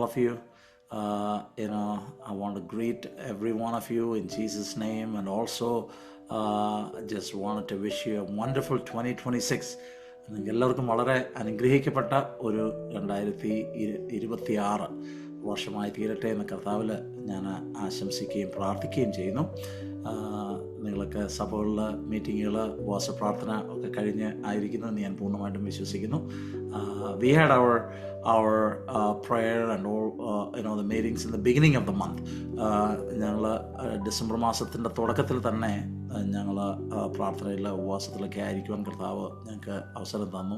of you. I want to greet every one of you in Jesus' name, and also just wanted to wish you a wonderful 2026. നിങ്ങൾക്ക് എല്ലാവർക്കും വളരെ അനുഗ്രഹിക്കപ്പെട്ട ഒരു 2026 വർഷമായി തീരട്ടെ എന്ന് കർത്താവിൽ ഞാൻ ആശംസിക്കുകയും പ്രാർത്ഥിക്കുകയും ചെയ്യുന്നു. നിങ്ങളൊക്കെ സഭകളിൽ മീറ്റിങ്ങുകൾ, ഉപവാസ പ്രാർത്ഥന ഒക്കെ കഴിഞ്ഞ് ആയിരിക്കുമെന്ന് ഞാൻ പൂർണ്ണമായിട്ടും വിശ്വസിക്കുന്നു. We had our prayer and all the meetings in the beginning of the month. ഞങ്ങൾ ഡിസംബർ മാസത്തിൻ്റെ തുടക്കത്തിൽ തന്നെ ഞങ്ങൾ പ്രാർത്ഥനയിൽ ഉപവാസത്തിലൊക്കെ ആയിരിക്കുവാൻ കർത്താവ് ഞങ്ങൾക്ക് അവസരം തന്നു,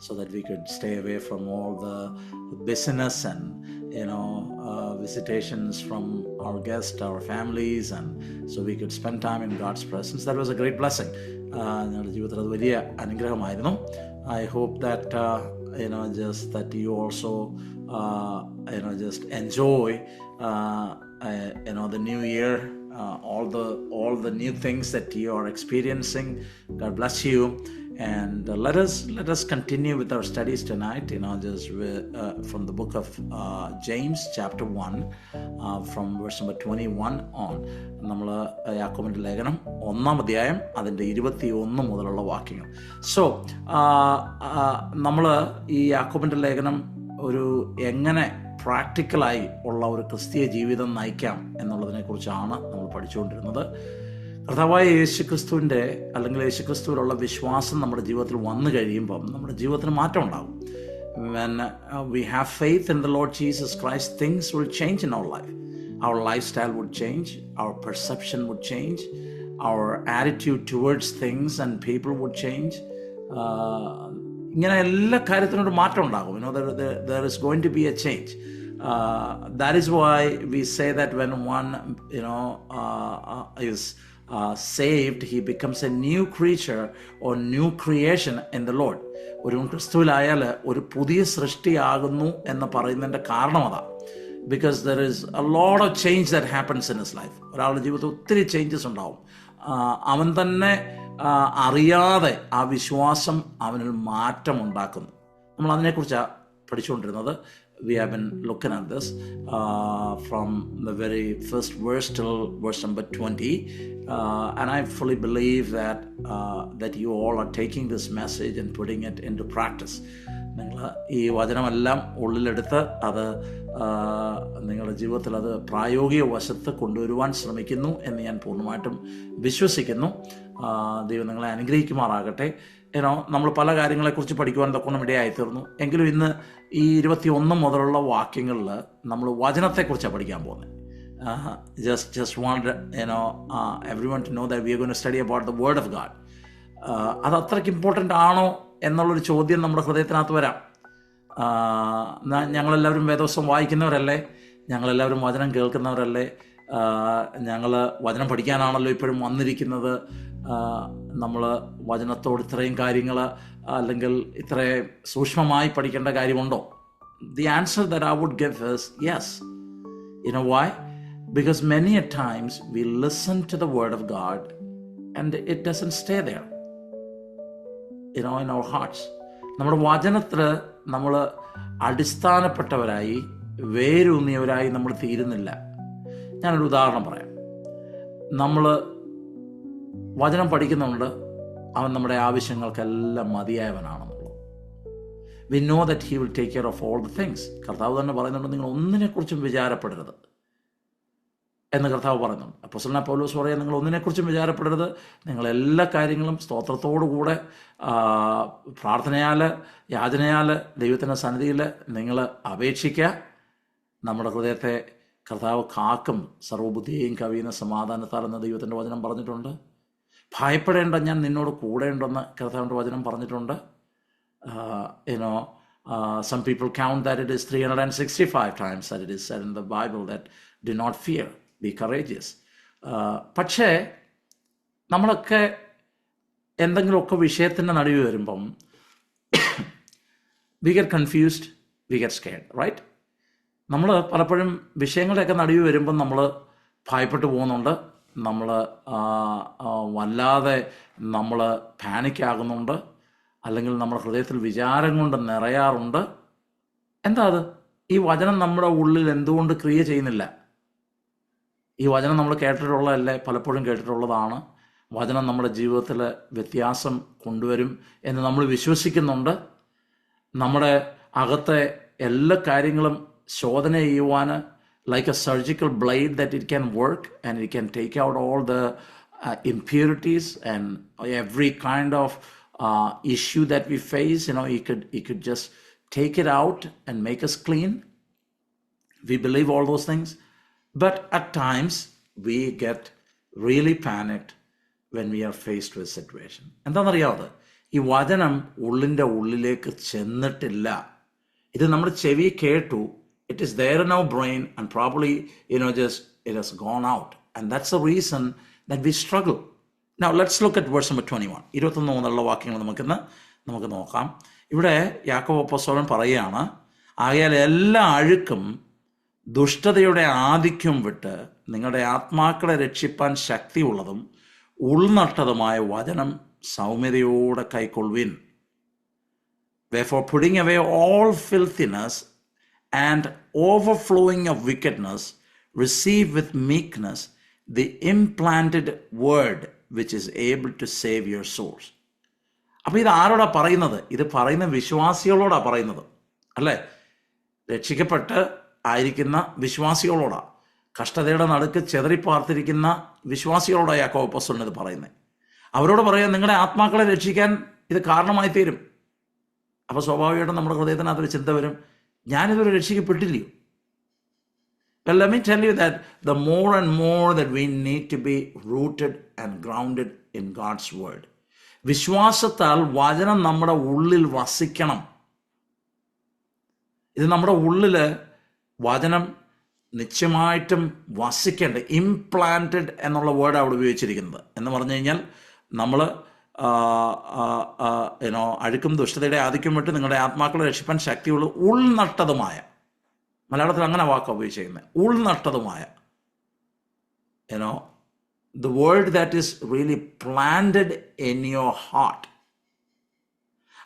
so that we could stay away from all the business and visitations from our guests, our families, and so we could spend time in God's presence. That was a great blessing. ഞങ്ങളുടെ ജീവിതത്തിൽ അത് വലിയ അനുഗ്രഹമായിരുന്നു. I hope that just that you also just enjoy the new year, all the new things that you are experiencing. God bless you. And let us continue with our studies tonight, just from the book of James chapter 1, from verse number 21 on. നമ്മൾ യാക്കോബിൻ്റെ ലേഖനം 1-ാം അധ്യായം അതിൻ്റെ 21 മുതലുള്ള വാക്യങ്ങൾ. So നമ്മൾ ഈ യാക്കോബിൻ്റെ ലേഖനം ഒരു എങ്ങനെ പ്രാക്ടിക്കലായി ഉള്ള ഒരു ക്രിസ്തീയ ജീവിതം നയിക്കാം എന്നുള്ളതിനെക്കുറിച്ചാണ് നമ്മൾ പഠിച്ചുകൊണ്ടിരുന്നത്. കർത്താവായ യേശുക്രിസ്തുവിൻ്റെ അല്ലെങ്കിൽ യേശുക്രിസ്തുവിലുള്ള വിശ്വാസം നമ്മുടെ ജീവിതത്തിൽ വന്നു കഴിയുമ്പം നമ്മുടെ ജീവിതത്തിന് മാറ്റം ഉണ്ടാകും. When we have faith in the Lord Jesus Christ, things will change in our life. Our lifestyle would change, our perception would change, our attitude towards things and people would change. ഇങ്ങനെ എല്ലാ കാര്യത്തിനും ഒരു മാറ്റം ഉണ്ടാകും. There is going to be a change. That is why we say that when one is saved, he becomes a new creature or new creation in the Lord. ഒരു ക്രിസ്തുവിലായാൽ ഒരു പുതിയ സൃഷ്ടിയാകുന്നു എന്ന് പറയുന്നതിൻ്റെ കാരണം അതാണ്. Because there is a lot of change that happens in his life. ഒരാളുടെ ജീവിതത്തിൽ ഒത്തിരി ചേഞ്ചസ് ഉണ്ടാവും. അവൻ തന്നെ അറിയാതെ ആ വിശ്വാസം അവനിൽ മാറ്റം ഉണ്ടാക്കുന്നു. നമ്മൾ അതിനെക്കുറിച്ചാണ് പഠിച്ചുകൊണ്ടിരുന്നത്. We have been looking at this from the very first verse till verse number 20, and I fully believe that you all are taking this message and putting it into practice. നിങ്ങൾ ഈ വചനമെല്ലാം ഉള്ളിലെടുത്ത് അത് നിങ്ങളുടെ ജീവിതത്തിൽ അത് പ്രായോഗിക വശത്ത് കൊണ്ടുവരുവാൻ ശ്രമിക്കുന്നു എന്ന് ഞാൻ പൂർണ്ണമായിട്ടും വിശ്വസിക്കുന്നു. ദൈവം നിങ്ങളെ അനുഗ്രഹിക്കുമാറാകട്ടെ. നമ്മൾ പല കാര്യങ്ങളെക്കുറിച്ച് പഠിക്കുവാൻ തൊക്കെ ഇടയായിത്തീർന്നു. എങ്കിലും ഇന്ന് ഈ 21 മുതലുള്ള വാക്യങ്ങളിൽ നമ്മൾ വചനത്തെക്കുറിച്ചാണ് പഠിക്കാൻ പോകുന്നത്. Just want everyone to know that we are going to study about the word of God. അത് അത്രയ്ക്ക് ഇമ്പോർട്ടൻ്റ് ആണോ എന്നുള്ളൊരു ചോദ്യം നമ്മുടെ ഹൃദയത്തിനകത്ത് വരാം. ഞങ്ങളെല്ലാവരും വേദവസ്വം വായിക്കുന്നവരല്ലേ? ഞങ്ങളെല്ലാവരും വചനം കേൾക്കുന്നവരല്ലേ? ഞങ്ങൾ വചനം പഠിക്കാനാണല്ലോ ഇപ്പോഴും വന്നിരിക്കുന്നത്. നമ്മൾ വചനത്തോട് ഇത്രയും കാര്യങ്ങൾ അല്ലെങ്കിൽ ഇത്രയും സൂക്ഷ്മമായി പഠിക്കേണ്ട കാര്യമുണ്ടോ? The answer that I would give is yes. You know why? Because many a times we listen to the word of God and it doesn't stay there, in our hearts. നമ്മുടെ വചനത്തിൽ നമ്മൾ അടിസ്ഥാനപ്പെട്ടവരായി വേരൂന്നിയവരായി നമ്മൾ തീരുന്നില്ല. ഞാനൊരു ഉദാഹരണം പറയാം. നമ്മൾ വചനം പഠിക്കുന്നുണ്ട്, അവൻ നമ്മുടെ ആവശ്യങ്ങൾക്കെല്ലാം മതിയായവനാണെന്നുള്ളത്. We know that he will take care of all the things. കർത്താവ് തന്നെ പറയുന്നുണ്ട്, നിങ്ങൾ ഒന്നിനെക്കുറിച്ചും വിചാരപ്പെടരുത് എന്ന് കർത്താവ് പറയുന്നുണ്ട്. അപ്പോസ്തലനായ പൗലോസ് പറയാൻ, നിങ്ങൾ ഒന്നിനെക്കുറിച്ചും വിചാരപ്പെടരുത്, നിങ്ങൾ എല്ലാ കാര്യങ്ങളും സ്തോത്രത്തോടുകൂടെ പ്രാർത്ഥനയാൽ യാചനയാൽ ദൈവത്തിൻ്റെ സന്നിധിയിൽ നിങ്ങൾ അപേക്ഷിക്കുക. നമ്മുടെ ഹൃദയത്തെ കർത്താവ് കാക്കും, സർവ്വബുദ്ധിയെയും കവിയുന്ന സമാധാനത്താലെന്ന് ദൈവത്തിൻ്റെ വചനം പറഞ്ഞിട്ടുണ്ട്. ഭയപ്പെടേണ്ട, ഞാൻ നിന്നോട് കൂടെ ഉണ്ടെന്ന് കർത്താവിൻ്റെ വചനം പറഞ്ഞിട്ടുണ്ട്. Some people count that it is 365 times that it is said in the Bible that do not fear, be courageous. പക്ഷേ നമ്മളൊക്കെ എന്തെങ്കിലുമൊക്കെ വിഷയത്തിൻ്റെ നടുവ് വരുമ്പം we get confused, we get scared, right? നമ്മൾ പലപ്പോഴും വിഷയങ്ങളുടെയൊക്കെ നടുവ് വരുമ്പം നമ്മൾ ഭയപ്പെട്ടു പോകുന്നുണ്ട്, നമ്മൾ വല്ലാതെ നമ്മൾ പാനിക്കാകുന്നുണ്ട്, അല്ലെങ്കിൽ നമ്മുടെ ഹൃദയത്തിൽ വിചാരം കൊണ്ട് നിറയാറുണ്ട്. എന്താ അത്? ഈ വചനം നമ്മുടെ ഉള്ളിൽ എന്തുകൊണ്ട് ക്രിയ ചെയ്യുന്നില്ല? ഈ വചനം നമ്മൾ കേട്ടിട്ടുള്ളതല്ലേ? പലപ്പോഴും കേട്ടിട്ടുള്ളതാണ്. വചനം നമ്മുടെ ജീവിതത്തിൽ വ്യത്യാസം കൊണ്ടുവരും എന്ന് നമ്മൾ വിശ്വസിക്കുന്നുണ്ട്. നമ്മുടെ അകത്തെ എല്ലാ കാര്യങ്ങളും ശോധന ചെയ്യുവാൻ like a surgical blade that it can work and it can take out all the impurities and every kind of issue that we face. He could just take it out and make us clean. We believe all those things, but at times we get really panicked when we are faced with a situation. എന്താണെന്നറിയാതെ ഈ വചനം ഉള്ളിൻ്റെ ഉള്ളിലേക്ക് ചെന്നിട്ടില്ല. ഇത് നമ്മുടെ ചെവി കേട്ടു. It is there in our brain and probably, just it has gone out. And that's the reason that we struggle. Now, let's look at verse number 21. 21 മുതലുള്ള വാക്യങ്ങൾ നമുക്ക് നോക്കാം. ഇവിടെ യാക്കോബ് അപ്പോസ്തലൻ പറയുകയാണ്, ആകയാൽ എല്ലാ അഴുക്കും ദുഷ്ടതയുടെ ആധിക്യം വിട്ട് നിങ്ങളുടെ ആത്മാക്കളെ രക്ഷിപ്പാൻ ശക്തിയുള്ളതും ഉൾനട്ടതുമായ വചനം സൗമ്യതയോടെ കൈക്കൊള്ളുവിൻ. Therefore, putting away all filthiness and overflowing of wickedness, receive with meekness the implanted word which is able to save your souls. അപ്പോൾ ഇത് ആരോടാ പറയുന്നത്? ഇത് പറയുന്ന വിശ്വാസികളോടാ പറയുന്നത്, അല്ലേ? രക്ഷിക്കപ്പെട്ട് ആയിരിക്കുന്ന വിശ്വാസികളോടാ, കഷ്ടതയുടെ നടുക്ക് ചെതറിപ്പാർത്തിരിക്കുന്ന വിശ്വാസികളോടാണ് യാക്കോബ് അപ്പോസ്തലൻ ഇത് പറയുന്നത്. അവരോട് പറയാൻ നിങ്ങളുടെ ആത്മാക്കളെ രക്ഷിക്കാൻ ഇത് കാരണമായി തീരും. അപ്പോൾ സ്വാഭാവികമായിട്ടും നമ്മുടെ ഹൃദയത്തിനകത്തൊരു ചിന്ത വരും, ഞാനിതൊരു രക്ഷിക്കപ്പെട്ടില്ലയോ? Well, let me tell you that the more and more that we need to be rooted and grounded in God's word. വിശ്വാസത്താൽ വചനം നമ്മുടെ ഉള്ളിൽ വസിക്കണം. ഇത് നമ്മുടെ ഉള്ളിൽ വചനം നിശ്ചയമായിട്ടും വസിക്കേണ്ട, ഇംപ്ലാന്റഡ് എന്നുള്ള വേർഡ് അവിടെ ഉപയോഗിച്ചിരിക്കുന്നത്. എന്ന് പറഞ്ഞു കഴിഞ്ഞാൽ നമ്മൾ അഴുക്കും ദുഷ്ടതയുടെ ആധിക്യം വിട്ട് നിങ്ങളുടെ ആത്മാക്കളെ രക്ഷിപ്പാൻ ശക്തിയുള്ള ഉൾനട്ടതുമായ, മലയാളത്തിൽ അങ്ങനെ വാക്കാണ് ഉപയോഗിച്ചിരിക്കുന്നത്, ഉൾനട്ടതുമായ, the word that is really planted in your heart.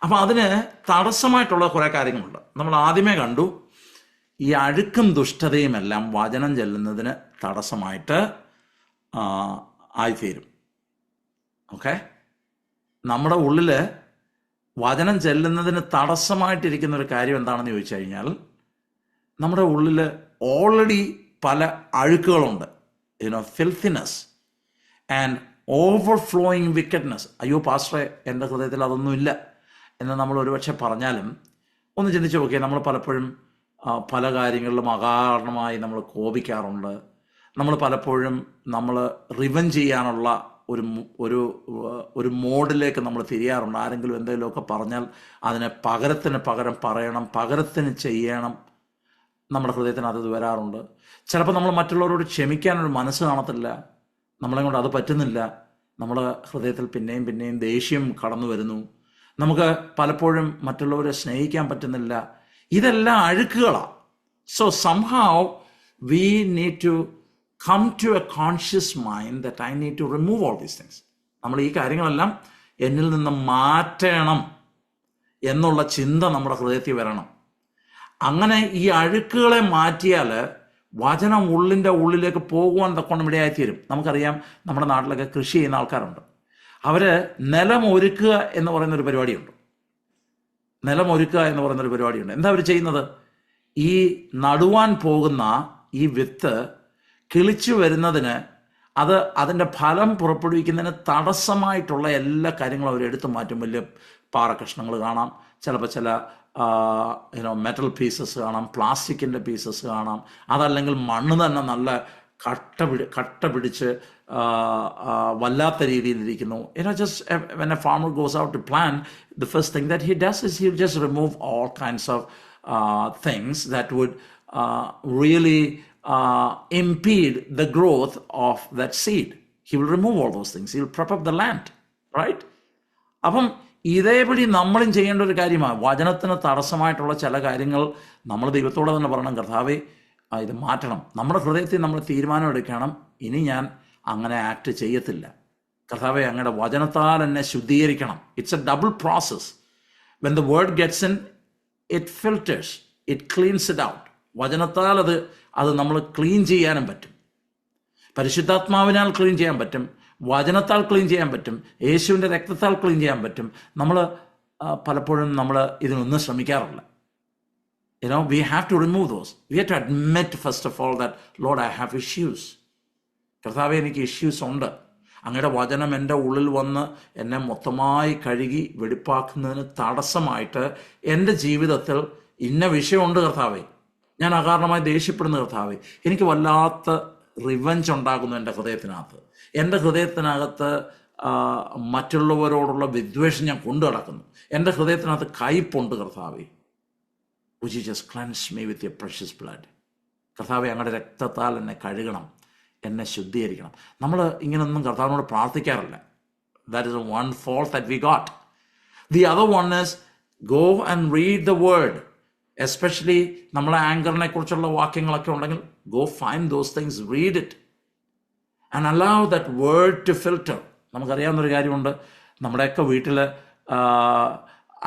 അപ്പം അതിന് തടസ്സമായിട്ടുള്ള കുറേ കാര്യങ്ങളുണ്ട്. നമ്മൾ ആദ്യമേ കണ്ടു, ഈ അഴുക്കും ദുഷ്ടതയും എല്ലാം വചനം ചെല്ലുന്നതിന് തടസ്സമായിട്ട് ആയിത്തീരും. ഓക്കെ, നമ്മുടെ ഉള്ളിൽ വചനം ചെല്ലുന്നതിന് തടസ്സമായിട്ടിരിക്കുന്ന ഒരു കാര്യം എന്താണെന്ന് ചോദിച്ചു കഴിഞ്ഞാൽ, നമ്മുടെ ഉള്ളിൽ ഓൾറെഡി പല അഴുക്കുകളുണ്ട്. ഫിൽത്തിനെസ് ആൻഡ് ഓവർഫ്ലോയിങ് വിക്കറ്റ്നെസ്. അയ്യോ പാസ്റ്ററെ, എൻ്റെ ഹൃദയത്തിൽ അതൊന്നുമില്ല എന്ന് നമ്മൾ ഒരുപക്ഷെ പറഞ്ഞാലും ഒന്ന് ചിന്തിച്ച് നോക്കിയാൽ, നമ്മൾ പലപ്പോഴും പല കാര്യങ്ങളിലും അകാരണമായി നമ്മൾ കോപിക്കാറുണ്ട്. നമ്മൾ പലപ്പോഴും റിവെഞ്ച് ചെയ്യാനുള്ള ഒരു മോഡിലേക്ക് നമ്മൾ തിരിയാറുണ്ട്. ആരെങ്കിലും എന്തെങ്കിലുമൊക്കെ പറഞ്ഞാൽ അതിനെ പകരത്തിന് പകരം പറയണം, പകരത്തിന് ചെയ്യണം. നമ്മുടെ ഹൃദയത്തിന് അത് വരാറുണ്ട്. ചിലപ്പോൾ നമ്മൾ മറ്റുള്ളവരോട് ക്ഷമിക്കാനൊരു മനസ്സ് കാണത്തില്ല, നമ്മളെ കൊണ്ട് അത് പറ്റുന്നില്ല. നമ്മുടെ ഹൃദയത്തിൽ പിന്നെയും പിന്നെയും ദേഷ്യം കടന്നു വരുന്നു. നമുക്ക് പലപ്പോഴും മറ്റുള്ളവരെ സ്നേഹിക്കാൻ പറ്റുന്നില്ല. ഇതെല്ലാം അഴുക്കുകളാണ്. So somehow we need to come to a conscious mind that I need to remove all these things. നമ്മൾ ഈ കാര്യങ്ങളെല്ലാം എന്നിൽ നിന്ന് മാറ്റണം എന്നുള്ള ചിന്ത നമ്മുടെ ഹൃദയത്തിൽ വരണം. അങ്ങനെ ഈ അഴുക്കുകളെ മാറ്റിയാൽ വചനം ഉള്ളിലേക്ക് പോകുവാൻ തക്കൊണ്ട് ഇടയായിത്തീരും. നമുക്കറിയാം, നമ്മുടെ നാട്ടിലൊക്കെ കൃഷി ചെയ്യുന്ന ആൾക്കാരുണ്ട്. അവർ നിലം ഒരുക്കുക എന്ന് പറയുന്നൊരു പരിപാടിയുണ്ട്. എന്താ അവർ ചെയ്യുന്നത്? ഈ നടുവാൻ പോകുന്ന ഈ വിത്ത് കിളിച്ചു വരുന്നതിന്, അതിൻ്റെ ഫലം പുറപ്പെടുവിക്കുന്നതിന് തടസ്സമായിട്ടുള്ള എല്ലാ കാര്യങ്ങളും അവർ എടുത്തു മാറ്റും. വലിയ പാറക്കഷ്ണങ്ങൾ കാണാം, ചിലപ്പോൾ ചില മെറ്റൽ പീസസ് കാണാം, പ്ലാസ്റ്റിക്കിൻ്റെ പീസസ് കാണാം, അതല്ലെങ്കിൽ മണ്ണ് തന്നെ നല്ല കട്ട പിടിച്ച് വല്ലാത്ത രീതിയിലിരിക്കുന്നു. Just when a farmer goes out to plant, the first thing that he does is he'll just remove all kinds of things that would really impede the growth of that seed. He will remove all those things. He will prep up the land, right? അപ്പം ഇതേപടി നമ്മളും ചെയ്യേണ്ട ഒരു കാര്യമാണ്. വചനത്തിന് തടസ്സമായിട്ടുള്ള ചില കാര്യങ്ങൾ നമ്മൾ ദൈവത്തോടെ തന്നെ പറയണം, കർത്താവേ ഇത് മാറ്റണം. നമ്മുടെ ഹൃദയത്തിൽ നമ്മൾ തീരുമാനം എടുക്കണം, ഇനി ഞാൻ അങ്ങനെ ആക്ട് ചെയ്യത്തില്ല. കർത്താവേ അങ്ങയുടെ വചനത്താൽ എന്നെ ശുദ്ധീകരിക്കണം. It's a double process. When the word gets in, it filters, it cleanses it out. വചനത്താൽ അത് നമ്മൾ ക്ലീൻ ചെയ്യാനും പറ്റും. പരിശുദ്ധാത്മാവിനാൽ ക്ലീൻ ചെയ്യാൻ പറ്റും, വചനത്താൽ ക്ലീൻ ചെയ്യാൻ പറ്റും, യേശുവിൻ്റെ രക്തത്താൽ ക്ലീൻ ചെയ്യാൻ പറ്റും. നമ്മൾ പലപ്പോഴും നമ്മൾ ഇതിനൊന്നും ശ്രമിക്കാറില്ല. We have to remove those. We have to admit first of all that, Lord, I have issues. കർത്താവേ, എനിക്ക് ഇഷ്യൂസ് ഉണ്ട്. അങ്ങയുടെ വചനം എൻ്റെ ഉള്ളിൽ വന്ന് എന്നെ മൊത്തമായി കഴുകി വെടിപ്പാക്കുന്നതിന് തടസ്സമായിട്ട് എൻ്റെ ജീവിതത്തിൽ ഇന്ന വിഷയമുണ്ട് കർത്താവേ. ഞാൻ അകാരണമായി ദേഷ്യപ്പെടുന്ന കർത്താവേ. എനിക്ക് വല്ലാത്ത റിവഞ്ച് ഉണ്ടാകുന്നു എൻ്റെ ഹൃദയത്തിനകത്ത്. എൻ്റെ ഹൃദയത്തിനകത്ത് മറ്റുള്ളവരോടുള്ള വിദ്വേഷം ഞാൻ കൊണ്ടു നടക്കുന്നു. എൻ്റെ ഹൃദയത്തിനകത്ത് കയ്പുണ്ട് കർത്താവേ. Would you just cleanse me with your precious blood? കർത്താവെ, അങ്ങയുടെ രക്തത്താൽ എന്നെ കഴുകണം, എന്നെ ശുദ്ധീകരിക്കണം. നമ്മൾ ഇങ്ങനൊന്നും കർത്താവിനോട് പ്രാർത്ഥിക്കാറില്ല. That is one fault that we got. The other one is go and read the word. Especially നമ്മളെ ആങ്കറിനെ കുറിച്ചുള്ള വാക്യങ്ങളൊക്കെ ഉണ്ടെങ്കിൽ go find those things, read it and allow that word to filter. നമുക്കറിയാവുന്നൊരു കാര്യമുണ്ട്, നമ്മുടെയൊക്കെ വീട്ടിൽ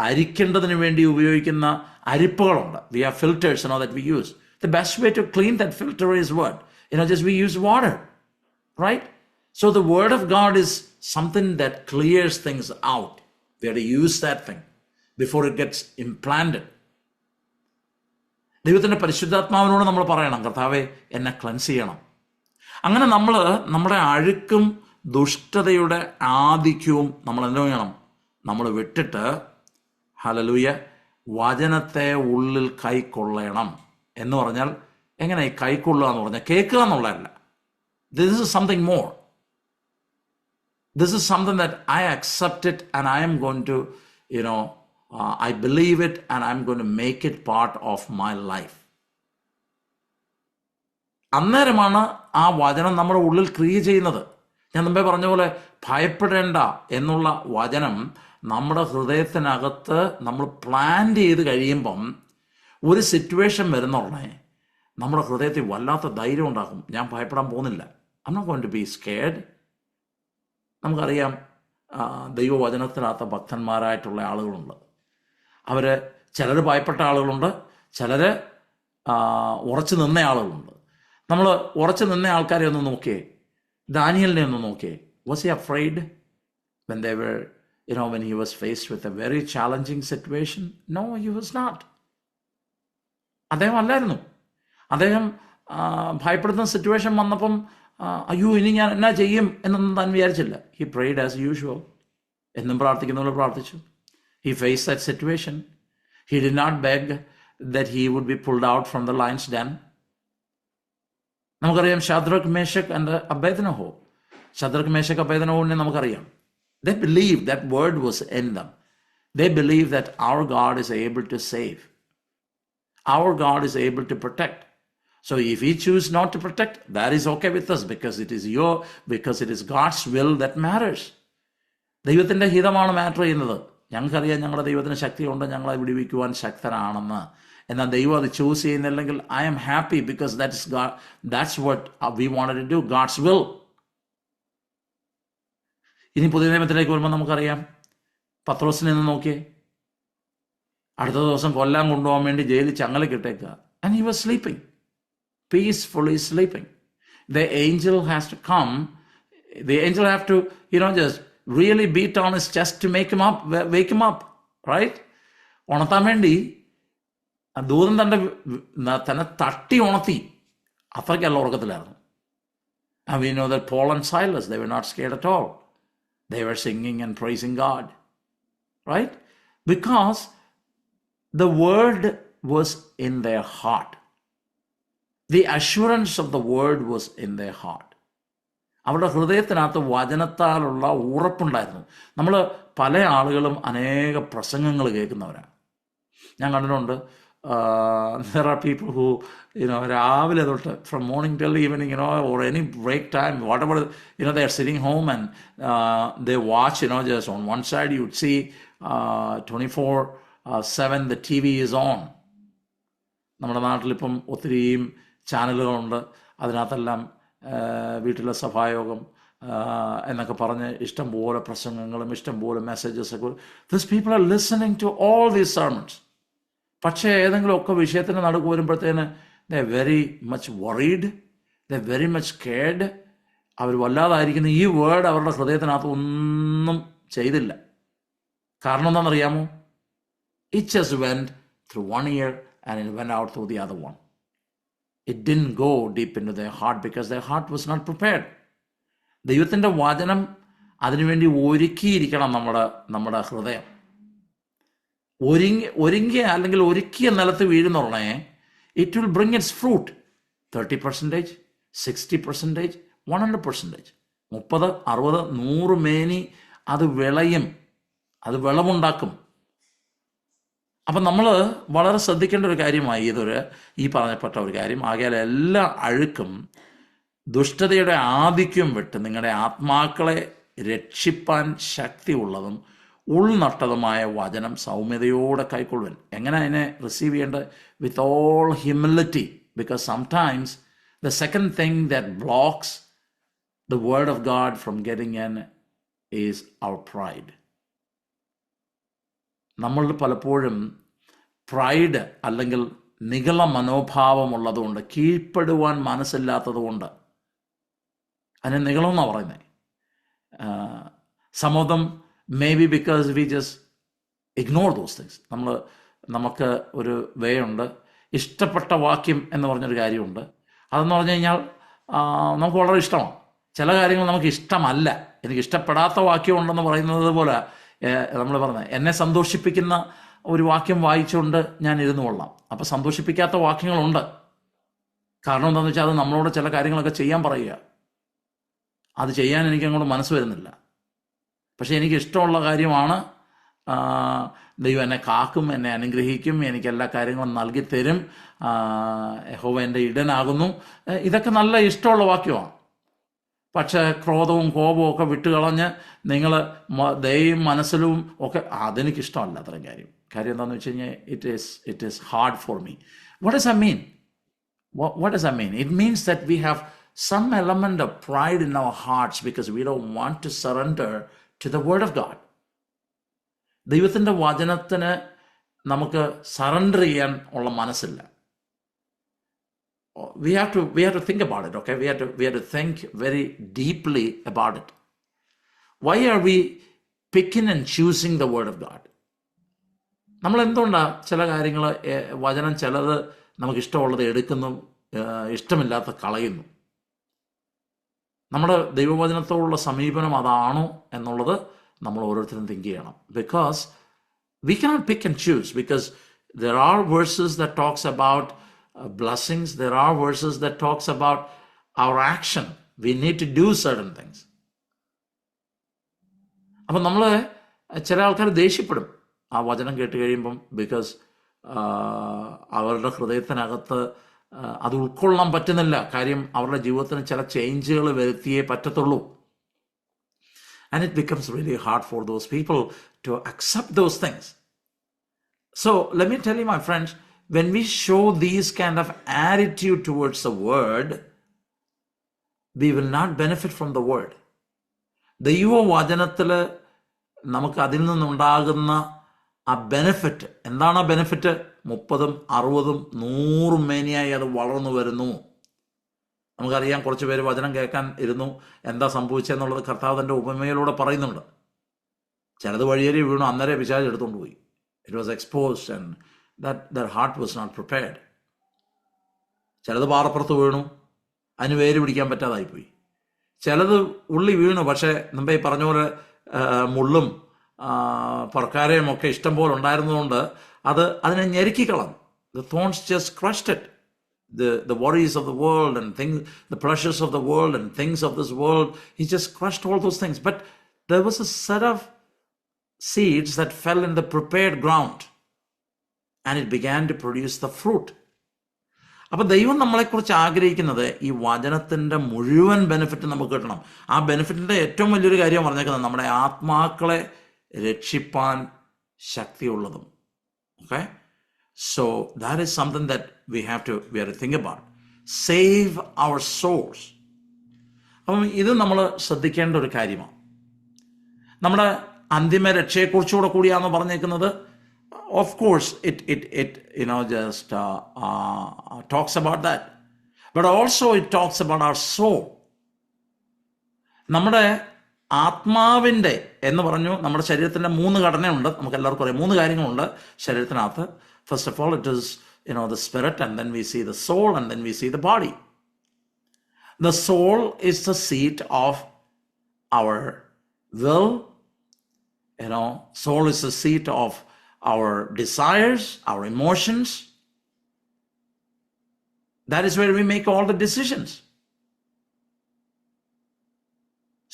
അരിക്കേണ്ടതിന് വേണ്ടി ഉപയോഗിക്കുന്ന അരിപ്പകളുണ്ട്. We have filters that we use. The best way to clean that filter is what? Just we use water, right? So the word of God is something that clears things out. We have to use that thing before it gets implanted. ദൈവത്തിൻ്റെ പരിശുദ്ധാത്മാവിനോട് നമ്മൾ പറയണം, കർത്താവെ, എന്നെ cleanse ചെയ്യണം. അങ്ങനെ നമ്മൾ നമ്മുടെ അഴുക്കും ദുഷ്ടതയുടെ ആധിക്യവും നമ്മൾ എന്ത് ചെയ്യണം? നമ്മൾ വിട്ടിട്ട്, ഹല്ലേലൂയ, വചനത്തെ ഉള്ളിൽ കൈക്കൊള്ളണം. എന്ന് പറഞ്ഞാൽ എങ്ങനെ ഈ കൈക്കൊള്ളുക എന്ന് പറഞ്ഞാൽ കേൾക്കുക എന്നുള്ളതല്ല. This is something more. This is something that I accept it and I am going to I believe it and I'm going to make it part of my life. അന്നേരമാണ് ആ വചനം നമ്മുടെ ഉള്ളിൽ ക്രിയ ചെയ്യുന്നത്. ഞാൻ മുമ്പേ പറഞ്ഞ പോലെ ഭയപ്പെടേണ്ട എന്നുള്ള വചനം നമ്മുടെ ഹൃദയത്തിനകത്ത് നമ്മൾ പ്ലാൻ ചെയ്ത് കഴിയുമ്പം ഒരു സിറ്റുവേഷൻ വരുന്നുടനെ നമ്മുടെ ഹൃദയത്തിൽ വല്ലാത്ത ധൈര്യം ഉണ്ടാകും. ഞാൻ ഭയപ്പെടാൻ പോകുന്നില്ല. I'm not going to be scared. നമുക്കറിയാം, ദൈവവചനത്തിനകത്ത ഭക്തന്മാരായിട്ടുള്ള ആളുകളുണ്ട്. അവർ ചിലർ ഭയപ്പെട്ട ആളുകളുണ്ട്, ചിലർ ഉറച്ചു നിന്ന ആളുകളുണ്ട്. നമ്മൾ ഉറച്ചു നിന്ന ആൾക്കാരെ ഒന്ന് നോക്കിയേ. ദാനിയലിനെ ഒന്ന് നോക്കിയേ. Was he afraid when they were, when he was faced with a very challenging situation? No, he was not. അദ്ദേഹം അല്ലായിരുന്നു. അദ്ദേഹം ഭയപ്പെടുന്ന സിറ്റുവേഷൻ വന്നപ്പം അയ്യോ ഇനി ഞാൻ എന്നാ ചെയ്യും എന്നൊന്നും താൻ വിചാരിച്ചില്ല. He prayed as usual. എന്നും പ്രാർത്ഥിക്കുന്ന പോലെ പ്രാർത്ഥിച്ചു. He faced that situation. He did not beg that he would be pulled out from the lion's den. നമുക്കറിയാം Shadrak, Meshach and Abednego. Shadrak, Meshach, അബേദ്നെഗോനെ നമുക്കറിയാം. They believed that word was in them. They believed that our God is able to save. Our God is able to protect. So if we choose not to protect, that is okay with us because it is God's will that matters. ദൈവത്തിൻ്റെ ഹിതമാണ് matter ചെയ്യുന്നത്. ഞങ്ങൾക്കറിയാം ഞങ്ങളുടെ ദൈവത്തിന് ശക്തിയുണ്ട്, ഞങ്ങളെ വിടുവിക്കുവാൻ ശക്തനാണെന്ന്. എന്നാൽ ദൈവം അത് ചൂസ് ചെയ്യുന്നില്ലെങ്കിൽ I am happy because that's what we wanted to do, God's will. ഇനി പുതിയ നിയമത്തിലേക്ക് വരുമ്പോൾ നമുക്കറിയാം, പത്രോസിനെ ഒന്ന് നോക്കിയേ. അടുത്ത ദിവസം കൊല്ലാൻ കൊണ്ടുപോകാൻ വേണ്ടി ജയിലിൽ ചങ്ങലക്കിട്ടേക്കുക. And he was sleeping, peacefully sleeping. The angel has to come. The angel have to, just really beat on his chest to wake him up, right? ഉണർത്താൻ വേണ്ടി ദൂതൻ തന്നെ തട്ടി ഉണർത്തി. അത്രയ്ക്കല്ല ഉറക്കത്തിലായിരുന്നു. And we know that Paul and Silas, they were not scared at all. They were singing and praising God, right? Because the word was in their heart. The assurance of the word was in their heart. അവരുടെ ഹൃദയത്തിനകത്ത് വചനത്താലുള്ള ഉറപ്പുണ്ടായിരുന്നു. നമ്മൾ പല ആളുകളും അനേക പ്രസംഗങ്ങൾ കേൾക്കുന്നവരാണ്. ഞാൻ കണ്ടിട്ടുണ്ട്, there are people who, രാവിലെ തൊട്ട് from morning till evening, or any break time, whatever, they are sitting home and they watch, just on one side you would see 24/7 the TV is on. നമ്മുടെ നാട്ടിലിപ്പം ഒത്തിരിയും ചാനലുകളുണ്ട്. അതിനകത്തെല്ലാം വീട്ടിലെ സഭായോഗം എന്നൊക്കെ പറഞ്ഞ് ഇഷ്ടംപോലെ പ്രസംഗങ്ങളും ഇഷ്ടംപോലെ മെസ്സേജസൊക്കെ. These people are listening to all these sermons. പക്ഷേ ഏതെങ്കിലുമൊക്കെ വിഷയത്തിന് നടുക്ക് വരുമ്പോഴത്തേന് They're very much worried. They're very much scared. അവർ വല്ലാതായിരിക്കുന്ന ഈ വേർഡ് അവരുടെ ഹൃദയത്തിനകത്ത് ഒന്നും ചെയ്തില്ല. കാരണം എന്താണെന്നറിയാമോ? It just went through one ear and it went out through the other one. It didn't go deep into their heart because their heart was not prepared. ദൈവത്തിൻ്റെ വചനം അതിനുവേണ്ടി ഒരുക്കിയിരിക്കണം നമ്മുടെ ഹൃദയം. ഒരുങ്ങിയ അല്ലെങ്കിൽ ഒരുക്കിയ നിലത്ത് വീഴുന്ന ഉടനെ it will bring it's fruit. 30%, 60%, 100%, 30, 60, 100 മേനി അത് വിളയും, അത് വിളവുണ്ടാക്കും. അപ്പം നമ്മൾ വളരെ ശ്രദ്ധിക്കേണ്ട ഒരു കാര്യമായി ഈ പറഞ്ഞപ്പെട്ട ഒരു കാര്യം. ആകയാൽ എല്ലാ അഴുക്കും ദുഷ്ടതയുടെ ആധിക്യം വിട്ട് നിങ്ങളുടെ ആത്മാക്കളെ രക്ഷിപ്പാൻ ശക്തിയുള്ളതും ഉൾനട്ടതുമായ വചനം സൗമ്യതയോടെ കൈക്കൊള്ളുവൻ. എങ്ങനെ അതിനെ റിസീവ് ചെയ്യേണ്ടത്? With all humility. Because sometimes the second thing that blocks the word of God from getting in is our pride. നമ്മൾ പലപ്പോഴും പ്രൈഡ് അല്ലെങ്കിൽ നിഗള മനോഭാവമുള്ളതുകൊണ്ട്, കീഴ്പ്പെടുവാൻ മനസ്സില്ലാത്തതുകൊണ്ട്, അതിനെ നിഗളം എന്നാണ് പറയുന്നത്. Some of them maybe because we just ignore those things. നമുക്ക് ഒരു വേ ഉണ്ട്. ഇഷ്ടപ്പെട്ട വാക്യം എന്ന് പറഞ്ഞൊരു കാര്യമുണ്ട്. അതെന്ന് പറഞ്ഞു കഴിഞ്ഞാൽ നമുക്ക് വളരെ ഇഷ്ടമാണ്. ചില കാര്യങ്ങൾ നമുക്ക് ഇഷ്ടമല്ല. എനിക്ക് ഇഷ്ടപ്പെടാത്ത വാക്യം ഉണ്ടെന്ന് പറയുന്നത് പോലെ നമ്മൾ പറഞ്ഞത്, എന്നെ സന്തോഷിപ്പിക്കുന്ന ഒരു വാക്യം വായിച്ചുകൊണ്ട് ഞാൻ ഇരുന്നു കൊള്ളാം. അപ്പം സന്തോഷിപ്പിക്കാത്ത വാക്യങ്ങളുണ്ട്. കാരണം എന്താണെന്ന് വെച്ചാൽ അത് നമ്മളോട് ചില കാര്യങ്ങളൊക്കെ ചെയ്യാൻ പറയുക. അത് ചെയ്യാൻ എനിക്ക് അങ്ങോട്ട് മനസ്സ് വരുന്നില്ല. പക്ഷേ എനിക്ക് ഇഷ്ടമുള്ള കാര്യമാണ്. ദൈവം എന്നെ കാക്കും, എന്നെ അനുഗ്രഹിക്കും, എനിക്ക് എല്ലാ കാര്യങ്ങളും നൽകി തരും, യഹോവ എൻ്റെ ഇടനാകുന്നു. ഇതൊക്കെ നല്ല ഇഷ്ടമുള്ള വാക്യമാണ്. പക്ഷേ ക്രോധവും കോപവും ഒക്കെ വിട്ടുകളഞ്ഞ് നിങ്ങൾ ദയയും മനസ്സിലും ഒക്കെ, അതെനിക്കിഷ്ടമല്ല അത്രയും കാര്യം എന്താണെന്ന് വെച്ച് കഴിഞ്ഞാൽ it is hard for me. What does I mean? What does that mean? It means that we have some element of pride in our hearts because we don't want to surrender to the word of God. ദൈവത്തിൻ്റെ വചനത്തിന് നമുക്ക് surrender ചെയ്യാൻ ഉള്ള മനസ്സില്ല. We have to think about it, okay? We have to think very deeply about it. Why are we picking and choosing the word of God? നമ്മൾ എന്തുകൊണ്ടാണ് ചില കാര്യങ്ങൾ വചനം ചിലത് നമുക്ക് ഇഷ്ടമുള്ളത് എടുക്കുന്നു, ഇഷ്ടമില്ലാത്ത കളയുന്നു? നമ്മുടെ ദൈവവചനത്തോടുള്ള സമീപനം അതാണോ എന്നുള്ളത് നമ്മൾ ഓരോരുത്തരും തിങ്ക് ചെയ്യണം. Because we cannot pick and choose, because there are verses that talks about blessings, there are verses that talks about our action. We need to do certain things. അപ്പം നമ്മൾ ചില ആൾക്കാർ ദേഷ്യപ്പെടും ആ വചനം കേട്ട് കഴിയുമ്പം, ബിക്കോസ് അവരുടെ ഹൃദയത്തിനകത്ത് അത് ഉൾക്കൊള്ളാൻ പറ്റുന്നില്ല. കാര്യം അവരുടെ ജീവിതത്തിന് ചില ചേഞ്ചുകൾ വരുത്തിയേ പറ്റത്തുള്ളൂ. And it becomes really hard for those people to accept those things. So let me tell you, my friends, when we show these kind of attitude towards the word, we will not benefit from the word. ദൈവവചനത്തിൽ നമുക്ക് അതിൽ നിന്നുണ്ടാകുന്ന ആ benefit എന്താണ്? ആ benefit 30, 60, 100 മേനിയായി അത് വളർന്നു വരുന്നു. നമുക്കറിയാം, കുറച്ച് പേര് വചനം കേൾക്കാൻ ഇരുന്നു, എന്താ സംഭവിച്ചെന്നുള്ളത് കർത്താവ് തൻ്റെ ഉപമയിലൂടെ പറയുന്നുണ്ട്. ചിലത് വഴിയേരി വീണു, അന്നേരം പിശാച് എടുത്തുകൊണ്ട് പോയി. It was exposed and their heart was not prepared. ചിലത് പാറപ്പുറത്ത് വീണു, അതിന് വേര് പിടിക്കാൻ പറ്റാതായിപ്പോയി. ചിലത് ഉള്ളി വീണു, പക്ഷേ മുമ്പേ പറഞ്ഞ പോലെ മുള്ളും പറക്കാരയും ഒക്കെ ഇഷ്ടം പോലെ ഉണ്ടായിരുന്നതുകൊണ്ട് അതിനെ ഞെരുക്കിക്കളഞ്ഞു. The thorns just crushed it. The worries of the world and things, the pleasures of the world and things of this world, he just crushed all those things. But there was a set of seeds that fell in the prepared ground and it began to produce the fruit. അപ്പം ദൈവം നമ്മളെക്കുറിച്ച് ആഗ്രഹിക്കുന്നത് ഈ വചനത്തിൻ്റെ മുഴുവൻ benefit നമുക്ക് കിട്ടണം. ആ ബെനിഫിറ്റിൻ്റെ ഏറ്റവും വലിയൊരു കാര്യം പറഞ്ഞേക്കുന്നത് നമ്മുടെ ആത്മാക്കളെ രക്ഷിപ്പാൻ ശക്തിയുള്ളതും. Okay? So that is something that we have to think about. Save our souls. അപ്പം ഇത് നമ്മൾ ശ്രദ്ധിക്കേണ്ട ഒരു കാര്യമാണ്. നമ്മുടെ അന്തിമ രക്ഷയെക്കുറിച്ചുകൂടെ കൂടിയാണെന്ന് പറഞ്ഞേക്കുന്നത് of course, it just talks about that. But also it talks about our soul. നമ്മുടെ ആത്മാവിൻ്റെ എന്ന് പറഞ്ഞു, നമ്മുടെ ശരീരത്തിൻ്റെ 3 ഘടനയുണ്ട്. നമുക്ക് എല്ലാവർക്കും അറിയാം 3 കാര്യങ്ങളുണ്ട് ശരീരത്തിനകത്ത്. First of all, it is the spirit, and then we see the soul, and then we see the body. The soul is the seat of our will. Soul is the seat of our desires, our emotions. That is where we make all the decisions.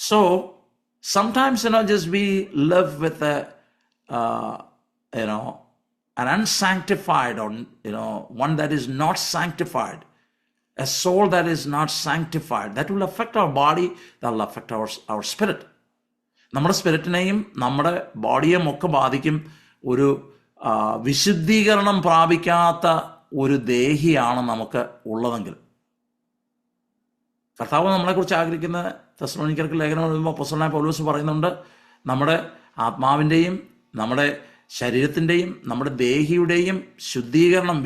So sometimes just we live with an unsanctified, or one that is not sanctified, a soul that is not sanctified. That will affect our body, that will affect our spirit. നമ്മുടെ സ്പിരിറ്റിനെയും നമ്മുടെ ബോഡിയെയും ഒക്കെ ബാധിക്കും. ഒരു വിശുദ്ധീകരണം പ്രാപിക്കാത്ത ഒരു ദേഹിയാണ് നമുക്ക് ഉള്ളതെങ്കിൽ. കർത്താവ് നമ്മളെക്കുറിച്ച് ആഗ്രഹിക്കുന്ന തെസ്സലോനിക്കർക്ക് ലേഖനം എഴുതുമ്പോൾ അപ്പോസ്തലനായ പൗലോസ് പറയുന്നുണ്ട്, നമ്മുടെ ആത്മാവിൻ്റെയും നമ്മുടെ ശരീരത്തിൻ്റെയും നമ്മുടെ ദേഹിയുടെയും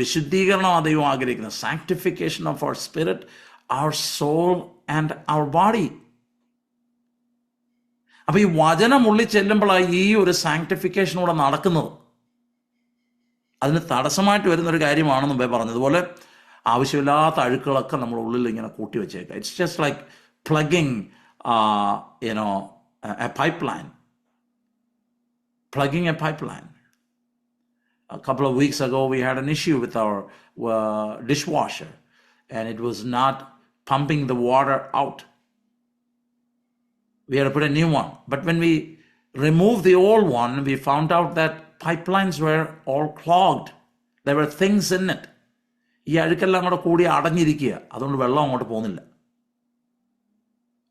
വിശുദ്ധീകരണം ദൈവം ആഗ്രഹിക്കുന്നത്. Sanctification of our spirit, our soul and our body. അപ്പൊ ഈ വചനം ഉള്ളിൽ ചെല്ലുമ്പോഴാണ് ഈ ഒരു സാങ്ക്ടിഫിക്കേഷൻ കൂടെ നടക്കുന്നത്. അതിന് തടസ്സമായിട്ട് വരുന്നൊരു കാര്യമാണെന്ന് മുമ്പേ പറഞ്ഞതുപോലെ ആവശ്യമില്ലാത്ത അഴുക്കുകളൊക്കെ നമ്മൾ ഉള്ളിൽ ഇങ്ങനെ കൂട്ടി വെച്ചേക്കുക. It's just like plugging A pipeline. A couple of weeks ago, we had an issue with our dishwasher, and it was not pumping the water out. We had to put a new one. But when we removed the old one, we found out that pipelines were all clogged. There were things in it. ഈ അഴുക്കെല്ലാം കൂടെ കൂടി അടഞ്ഞിരിക്കുക, അതുകൊണ്ട് വെള്ളം അങ്ങോട്ട് പോകുന്നില്ല.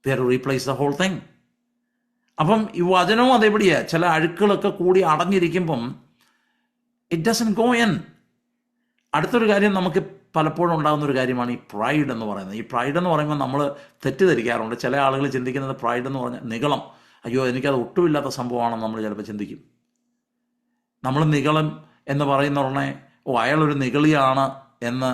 We had to replace the whole thing. അപ്പം ഈ വചനവും അതെവിടെയാ, ചില അഴുക്കുകളൊക്കെ കൂടി അടഞ്ഞിരിക്കുമ്പം ഇറ്റ് ഡസൻറ്റ് ഗോ ഇൻ. അടുത്തൊരു കാര്യം നമുക്ക് പലപ്പോഴും ഉണ്ടാകുന്ന ഒരു കാര്യമാണ് ഈ പ്രൈഡ് എന്ന് പറയുന്നത്. ഈ പ്രൈഡ് എന്ന് പറയുമ്പോൾ നമ്മൾ തെറ്റിദ്ധരിക്കാറുണ്ട്. ചില ആളുകൾ ചിന്തിക്കുന്നത് പ്രൈഡ് എന്ന് പറഞ്ഞാൽ നിഗളം, അയ്യോ എനിക്കത് ഒട്ടുമില്ലാത്ത സംഭവമാണെന്ന് നമ്മൾ ചിലപ്പോൾ ചിന്തിക്കും. നമ്മൾ നിഗളം എന്ന് പറയുന്ന ഉടനെ അയാളൊരു നിഗളിയാണ് എന്ന്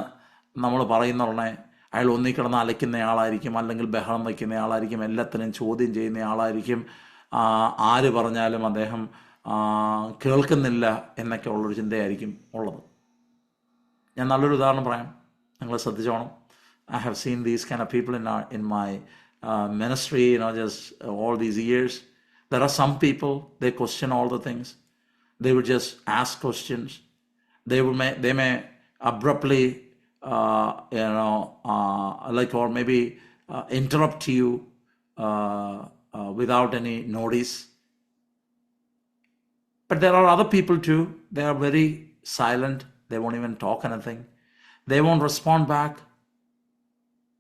നമ്മൾ പറയുന്ന ഉടനെ അയാൾ ഒന്നിക്കിടന്ന് അലയ്ക്കുന്ന ആളായിരിക്കും, അല്ലെങ്കിൽ ബഹളം വയ്ക്കുന്ന ആളായിരിക്കും, എല്ലാത്തിനും ചോദ്യം ചെയ്യുന്ന ആളായിരിക്കും, ആര് പറഞ്ഞാലും അദ്ദേഹം കേൾക്കുന്നില്ല എന്നൊക്കെ ഉള്ളൊരു ചിന്തയായിരിക്കും ഉള്ളത്. ഞാൻ നല്ലൊരു ഉദാഹരണം പറയാം, നിങ്ങൾ ശ്രദ്ധിച്ചോണം. I have seen these kind of people in my ministry, just all these years. There are some people, they question all the things. They would just ask questions. They may abruptly, or maybe interrupt you without any notice. But there are other people too. They are very silent. They won't even talk anything. They won't respond back.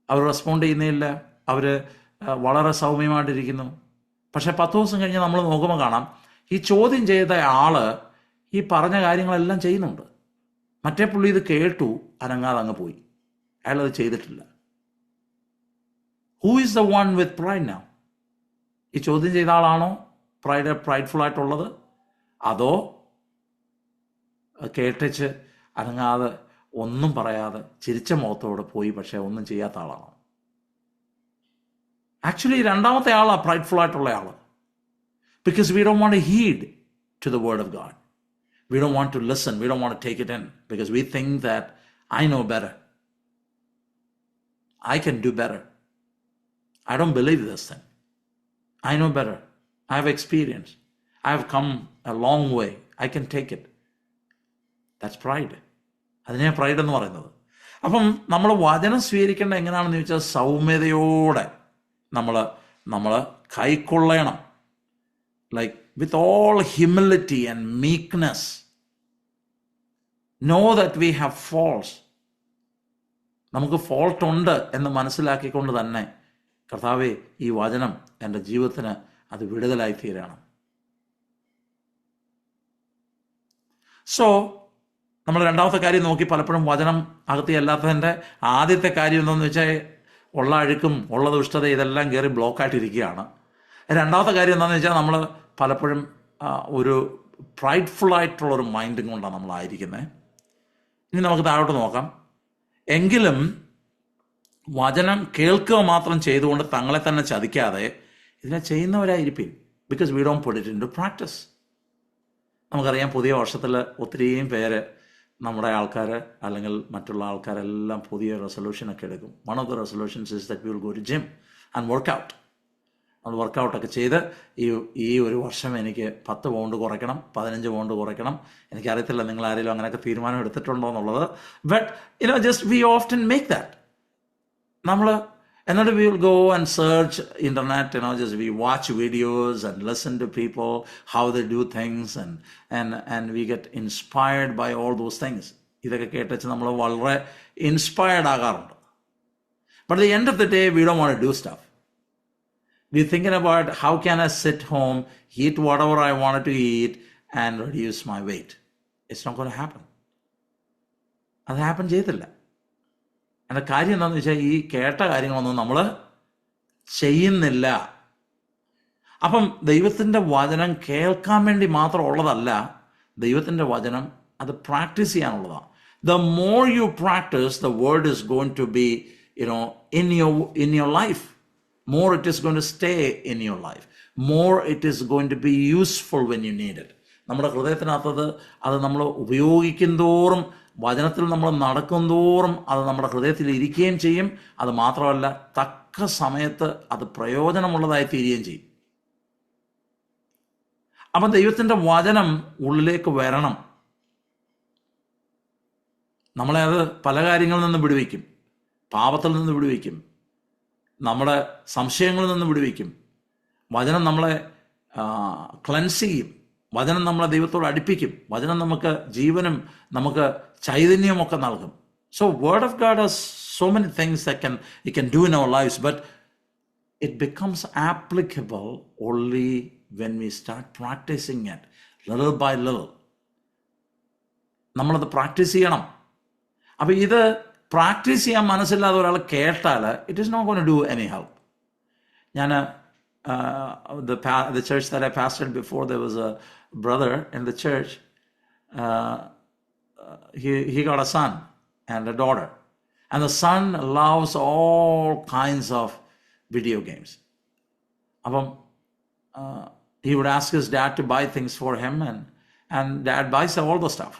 അവർ respond ചെയ്യുന്നില്ല. അവർ വളരെ സൗമ്യമായിട്ടിരിക്കുന്നു. പക്ഷെ 10 ദിവസം കഴിഞ്ഞ് നമ്മൾ നോക്കുമ്പോൾ കാണാം, ഈ ചോദ്യം ചെയ്ത ആള് ഈ പറഞ്ഞ കാര്യങ്ങളെല്ലാം ചെയ്യുന്നുണ്ട്. മറ്റേ പുള്ളി ഇത് കേട്ടു, അനങ്ങാതെ അങ്ങ് പോയി, അയാളത് ചെയ്തിട്ടില്ല. Who is the one with pride now? ഈ ചോദ്യം ചെയ്ത ആളാണോ പ്രൈഡ്ഫുൾ ആയിട്ടുള്ളത്, അതോ കേട്ടിച്ച് അനങ്ങാതെ ഒന്നും പറയാതെ ചിരിച്ച മുഖത്തോടെ പോയി പക്ഷെ ഒന്നും ചെയ്യാത്ത ആളാണോ? ആക്ച്വലി രണ്ടാമത്തെ ആളാണ് പ്രൈഡ്ഫുൾ ആയിട്ടുള്ള ആള്. Because we don't want to heed to the word of God. We don't want to listen. We don't want to take it in because we think that I know better. I can do better. I don't believe this thing. I know better. I have experience. I have come a long way. I can take it. That's pride. അതിനെ pride എന്ന് പറയുന്നത്. അപ്പം നമ്മൾ വചനം സ്വീകരിക്കേണ്ട എങ്ങനെയാണെന്ന് ചോദിച്ചാൽ സൗമ്യതയോടെ നമ്മൾ കൈക്കൊള്ളണം. Like with all humility and meekness, know that we have faults. നമുക്ക് ഫോൾട്ട് ഉണ്ട് എന്ന് മനസ്സിലാക്കിക്കൊണ്ട് തന്നെ കർത്താവേ ഈ വചനം എൻ്റെ ജീവിതത്തിന് അത് വിടുതലായി തീരണം. സോ നമ്മൾ രണ്ടാമത്തെ കാര്യം നോക്കി. പലപ്പോഴും വചനം അകത്തി അല്ലാത്തതിൻ്റെ ആദ്യത്തെ കാര്യം എന്താണെന്ന് വെച്ചാൽ ഉള്ള അഴുക്കും ഉള്ള ദുഷ്ടത ഇതെല്ലാം കയറി ബ്ലോക്കായിട്ടിരിക്കുകയാണ്. രണ്ടാമത്തെ കാര്യം എന്താണെന്ന് വെച്ചാൽ നമ്മൾ പലപ്പോഴും ഒരു പ്രൈഡ്ഫുള്ളായിട്ടുള്ളൊരു മൈൻഡും കൊണ്ടാണ് നമ്മളായിരിക്കുന്നത്. ഇനി നമുക്ക് താഴോട്ട് നോക്കാം. എങ്കിലും വചനം കേൾക്കുക മാത്രം ചെയ്തുകൊണ്ട് തങ്ങളെ തന്നെ ചതിക്കാതെ ഇതിനെ ചെയ്യുന്നവരായിരിക്കും. Because we don't put it into practice. നമുക്കറിയാം, പുതിയ വർഷത്തിൽ ഒത്തിരിയും പേര് നമ്മുടെ ആൾക്കാർ അല്ലെങ്കിൽ മറ്റുള്ള ആൾക്കാരെല്ലാം പുതിയ റെസൊല്യൂഷനൊക്കെ എടുക്കും. One of the resolutions is that we will go to gym and workout. നമ്മൾ വർക്കൗട്ടൊക്കെ ചെയ്ത് ഈ ഒരു വർഷം എനിക്ക് 10 പൗണ്ട് കുറയ്ക്കണം, 15 പൗണ്ട് കുറയ്ക്കണം. എനിക്കറിയത്തില്ല നിങ്ങൾ ആരെങ്കിലും അങ്ങനെയൊക്കെ തീരുമാനം എടുത്തിട്ടുണ്ടോ എന്നുള്ളത്. But just we often make that. നമ്മൾ എന്നിട്ട് we will go and search internet, just we watch videos and listen to people, how they do things, and we get inspired by all those things. ഇതൊക്കെ കേട്ടിച്ച് നമ്മൾ വളരെ inspired ആകാറുണ്ട്. But at the end of the day, we don't want to do stuff. We're thinking about how can I sit home, eat whatever I wanted to eat, and reduce my weight. It's not going to happen. അത് happen ചെയ്തില്ല. എൻ്റെ കാര്യം എന്താണെന്ന് വെച്ചാൽ ഈ കേട്ട കാര്യങ്ങളൊന്നും നമ്മൾ ചെയ്യുന്നില്ല. അപ്പം ദൈവത്തിൻ്റെ വചനം കേൾക്കാൻ വേണ്ടി മാത്രം ഉള്ളതല്ല, ദൈവത്തിൻ്റെ വചനം അത് പ്രാക്ടീസ് ചെയ്യാനുള്ളതാണ്. The more you practice, the word is going to be in your life. More it is going to stay in your life. More it is going to be useful when you need it. നമ്മുടെ ഹൃദയത്തിനകത്തത് അത് നമ്മൾ ഉപയോഗിക്കും തോറും, വചനത്തിൽ നമ്മൾ നടക്കും തോറും അത് നമ്മുടെ ഹൃദയത്തിൽ ഇരിക്കുകയും ചെയ്യും. അത് മാത്രമല്ല, തക്ക സമയത്ത് അത് പ്രയോജനമുള്ളതായി തീരുകയും ചെയ്യും. അപ്പം ദൈവത്തിൻ്റെ വചനം ഉള്ളിലേക്ക് വരണം. നമ്മളെ അത് പല കാര്യങ്ങളിൽ നിന്ന് വിടുവിക്കും. പാപത്തിൽ നിന്ന് വിടുവിക്കും, നമ്മുടെ സംശയങ്ങളിൽ നിന്ന് വിടുവിക്കും. വചനം നമ്മളെ ക്ലെൻസ് ചെയ്യും. വചനം നമ്മളെ ദൈവത്തോട് അടുപ്പിക്കും. വചനം നമുക്ക് ജീവനും നമുക്ക് ചൈതന്യമൊക്കെ നൽകും. So word of God has so many things that it can do in our lifes, but it becomes applicable only when we start practising it little by little. നമ്മളത് പ്രാക്ടീസ് ചെയ്യണം. അപ്പം ഇത് പ്രാക്ടീസ് ചെയ്യാൻ മനസ്സില്ലാതെ ഒരാൾ കേട്ടാൽ it is not going to do any help. ഞാൻ the church that I pastored before, there was a brother in the church. He got a son and a daughter, and the son loves all kinds of video games. He would ask his dad to buy things for him, and dad buys all the stuff.